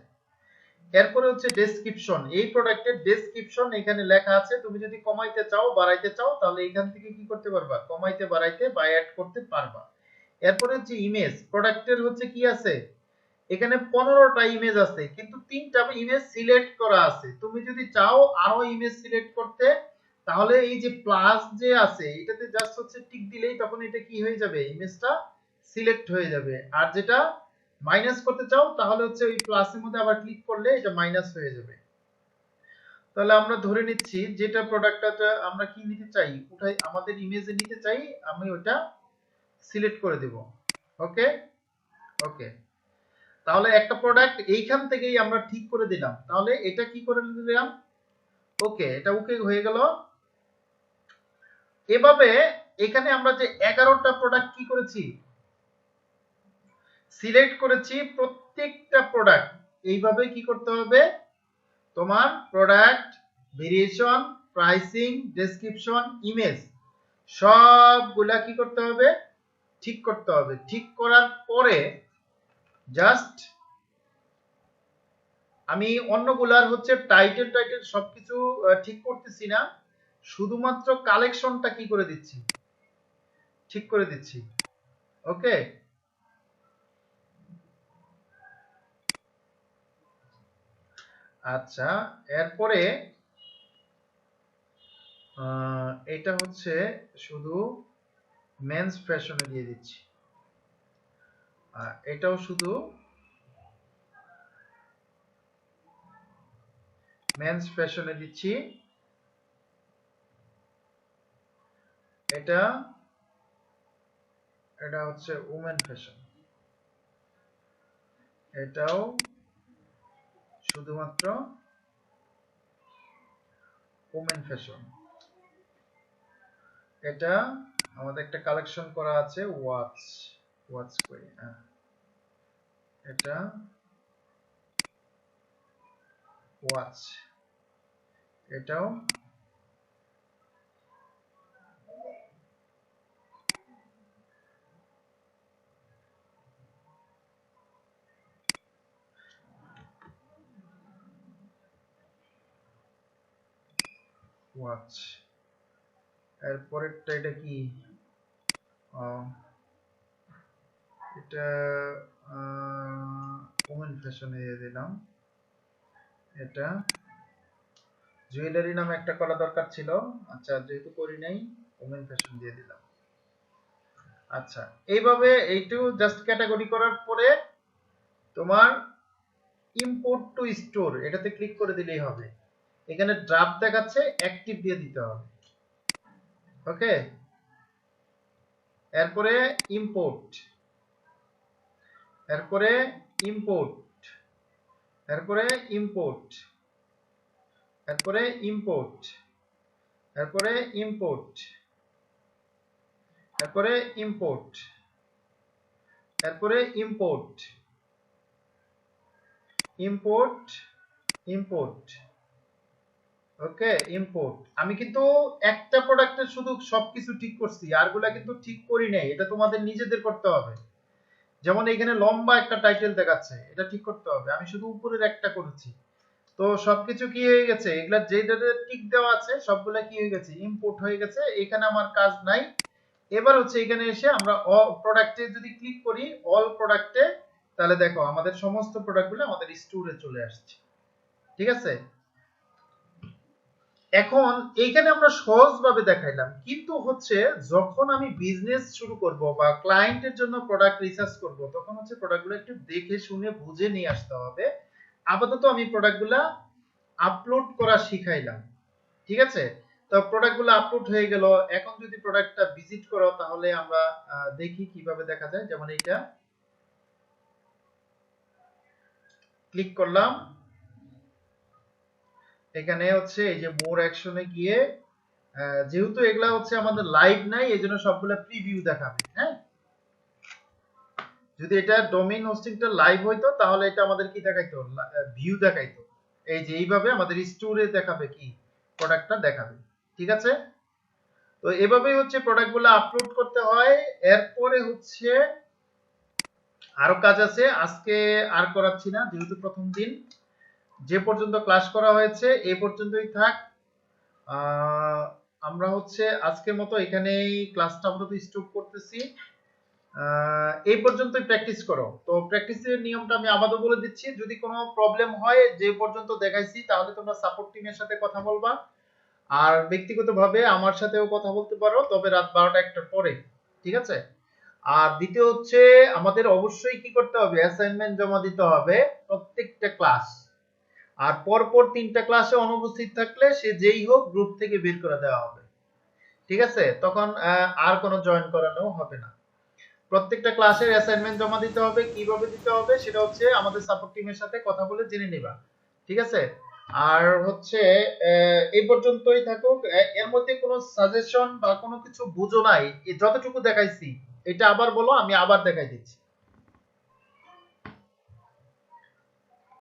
এরপরে হচ্ছে ডেসক্রিপশন। এই প্রোডাক্টের ডেসক্রিপশন এখানে লেখা আছে, তুমি যদি কমাইতে চাও বাড়াইতে চাও তাহলে এখান থেকে কি করতে পারবা, কমাইতে বাড়াইতে বা অ্যাড করতে পারবা। এরপরে হচ্ছে ইমেজ। প্রোডাক্টের হচ্ছে কি আছে, এখানে 15টা ইমেজ আছে, কিন্তু 3টা ইমেজ সিলেক্ট করা আছে। তুমি যদি চাও আরো ইমেজ সিলেক্ট করতে, তাহলে এই যে প্লাস যে আছে এটাতে জাস্ট হচ্ছে টিক দিলেই তখন এটা কি হয়ে যাবে, ইমেজটা সিলেক্ট হয়ে যাবে। আর যেটা মাইনাস করতে চাও তাহলে হচ্ছে ওই প্লাসের মধ্যে আবার ক্লিক করলে এটা মাইনাস হয়ে যাবে। তাহলে আমরা ধরে নিচ্ছি যেটা প্রোডাক্টটা আমরা কি নিতে চাই, উঠাই আমাদের ইমেজে নিতে চাই, আমি ওটা সিলেক্ট করে দেব। ওকে ওকে, তাহলে একটা প্রোডাক্ট এইখান থেকেই আমরা ঠিক করে দিলাম। তাহলে এটা কি করে দিলাম? ওকে, এটা ওকে হয়ে গেল। এভাবে এখানে আমরা যে 11টা প্রোডাক্ট কি করেছি, সিলেক্ট করেছি, প্রত্যেকটা প্রোডাক্ট এইভাবে কি করতে হবে, তোমার product, variation, pricing, description, image সবগুলা কি করতে হবে, ঠিক করতে হবে। ঠিক করার পরে জাস্ট আমি অন্যগুলার হচ্ছে টাইটেল সবকিছু ঠিক করতেছি না, শুধুমাত্র কালেকশনটা কি করে দিচ্ছি, ঠিক করে দিচ্ছি। ওকে, আচ্ছা, এরপরে এটা হচ্ছে শুধু মেন্স ফ্যাশনে দিয়ে দিচ্ছি, এটাও শুধু মেন্স ফ্যাশনে দিচ্ছি, এটা এটা হচ্ছে উমেন ফ্যাশন, এটাও শুধুমাত্র উমেন ফ্যাশন। এটা আমাদের একটা কালেকশন করা আছে ওয়াচ, ওয়াচ করি, এটা ওয়াচ, এটাও ওয়াচ। এরপরেরটা এটা কি, এটা ওমেন ফ্যাশনে দিয়ে দিলাম। এটা জুয়েলারি নামে একটা করা দরকার ছিল, আচ্ছা যেহেতু করি নাই ওমেন ফ্যাশন দিয়ে দিলাম। আচ্ছা, এইভাবে এইটু জাস্ট ক্যাটাগরি করার পরে তোমার ইম্পোর্ট টু স্টোর এটাতে ক্লিক করে দিলেই হবে। এখানে ড্রাফট দেখাচ্ছে, অ্যাক্টিভ দিয়ে দিতে হবে। ওকে, এরপরে ইম্পোর্ট, এরপরে ইম্পোর্ট, এরপরে ইম্পোর্ট, এরপরে ইম্পোর্ট, এরপরে ইম্পোর্ট, এরপরে ইম্পোর্ট, এরপরে ইম্পোর্ট, ইম্পোর্ট, ইম্পোর্ট। ওকে, ইম্পোর্ট। আমি কিন্তু একটা প্রোডাক্টের শুধু সবকিছু ঠিক করছি, আরগুলা কিন্তু ঠিক করি নাই, এটা তোমাদের নিজেদের করতে হবে। যেমন এখানে লম্বা একটা টাইটেল দেখাচ্ছে, এটা ঠিক করতে হবে, আমি শুধু উপরের একটা করেছি। তো সবকিছু কি হয়ে গেছে, এগুলা যেটাতে টিক দেওয়া আছে সবগুলা কি হয়ে গেছে, ইম্পোর্ট হয়ে গেছে, এখানে আমার কাজ নাই। এবার হচ্ছে এখানে এসে আমরা প্রোডাক্টে যদি ক্লিক করি, অল প্রোডাক্টে, তাহলে দেখো আমাদের সমস্ত প্রোডাক্টগুলো আমাদের স্টোরে চলে আসছে। ঠিক আছে, এখন এইখানে আমরা সহজভাবে দেখাইলাম, কিন্তু হচ্ছে যখন আমি বিজনেস শুরু করব বা ক্লায়েন্টের জন্য প্রোডাক্ট রিসার্চ করব, তখন হচ্ছে প্রোডাক্টগুলো একটু দেখে শুনে বুঝে নিয়ে আসতে হবে। আপাতত আমি প্রোডাক্টগুলো আপলোড করা শিখাইলাম। ঠিক আছে, তো প্রোডাক্টগুলো আপলোড হয়ে গেল। এখন যদি প্রোডাক্টটা ভিজিট করো তাহলে আমরা দেখি কিভাবে দেখা যায়। যেমন এইটা ক্লিক করলাম, এখানে হচ্ছে এই যে মোর অ্যাকশনে গিয়ে, যেহেতু এগুলা হচ্ছে আমাদের লাইভ নাই, এই জন্য সবগুলা প্রিভিউ দেখাবে। হ্যাঁ, যদি এটা ডোমেইন হোস্টিংটা লাইভ হইতো তাহলে এটা আমাদের কি দেখাইতো, ভিউ দেখাইতো। এই যে এইভাবে আমাদের স্টোরে দেখাবে, কি প্রোডাক্টটা দেখাবে। ঠিক আছে, তো এভাবেই হচ্ছে প্রোডাক্টগুলো আপলোড করতে হয়। এরপরে হচ্ছে আরো কাজ আছে, আজকে আর করাচ্ছি না, যেহেতু প্রথম দিন। যে পর্যন্ত ক্লাস করা হয়েছে এই পর্যন্তই থাক। আমরা হচ্ছে আজকের মতো এখানেই ক্লাসটা আপাতত স্টপ করতেছি। এই পর্যন্তই প্র্যাকটিস করো। তো প্র্যাকটিসের নিয়মটা আমি আবারও বলে দিচ্ছি, যদি কোনো প্রবলেম হয় যে পর্যন্ত দেখাইছি তাহলে তোমরা সাপোর্ট টিমের সাথে কথা বলবা, আর ব্যক্তিগতভাবে আমার সাথেও কথা বলতে পারো, তবে রাত 12টা 1টার পরে। ঠিক আছে, আর দ্বিতীয় হচ্ছে আমাদের অবশ্যই কি করতে হবে, অ্যাসাইনমেন্ট জমা দিতে হবে প্রত্যেকটা ক্লাস। আর পরপর 3টা ক্লাসে অনুপস্থিত থাকলে সে যেই হোক গ্রুপ থেকে বের করে দেওয়া হবে। ঠিক আছে, তখন আর কোনো জয়েন করানো হবে না। প্রত্যেকটা ক্লাসের অ্যাসাইনমেন্ট জমা দিতে হবে, কিভাবে দিতে হবে সেটা হচ্ছে আমাদের সাপোর্ট টিমের সাথে কথা বলে জেনে নেবা, ঠিক আছে? আর হচ্ছে এই পর্যন্তই থাকুক। এর মধ্যে কোনো সাজেশন বা কোনো কিছু বুঝো নাই, যতটুকু দেখাইছি এটা আবার বলো, আমি আবার দেখাই দিচ্ছি।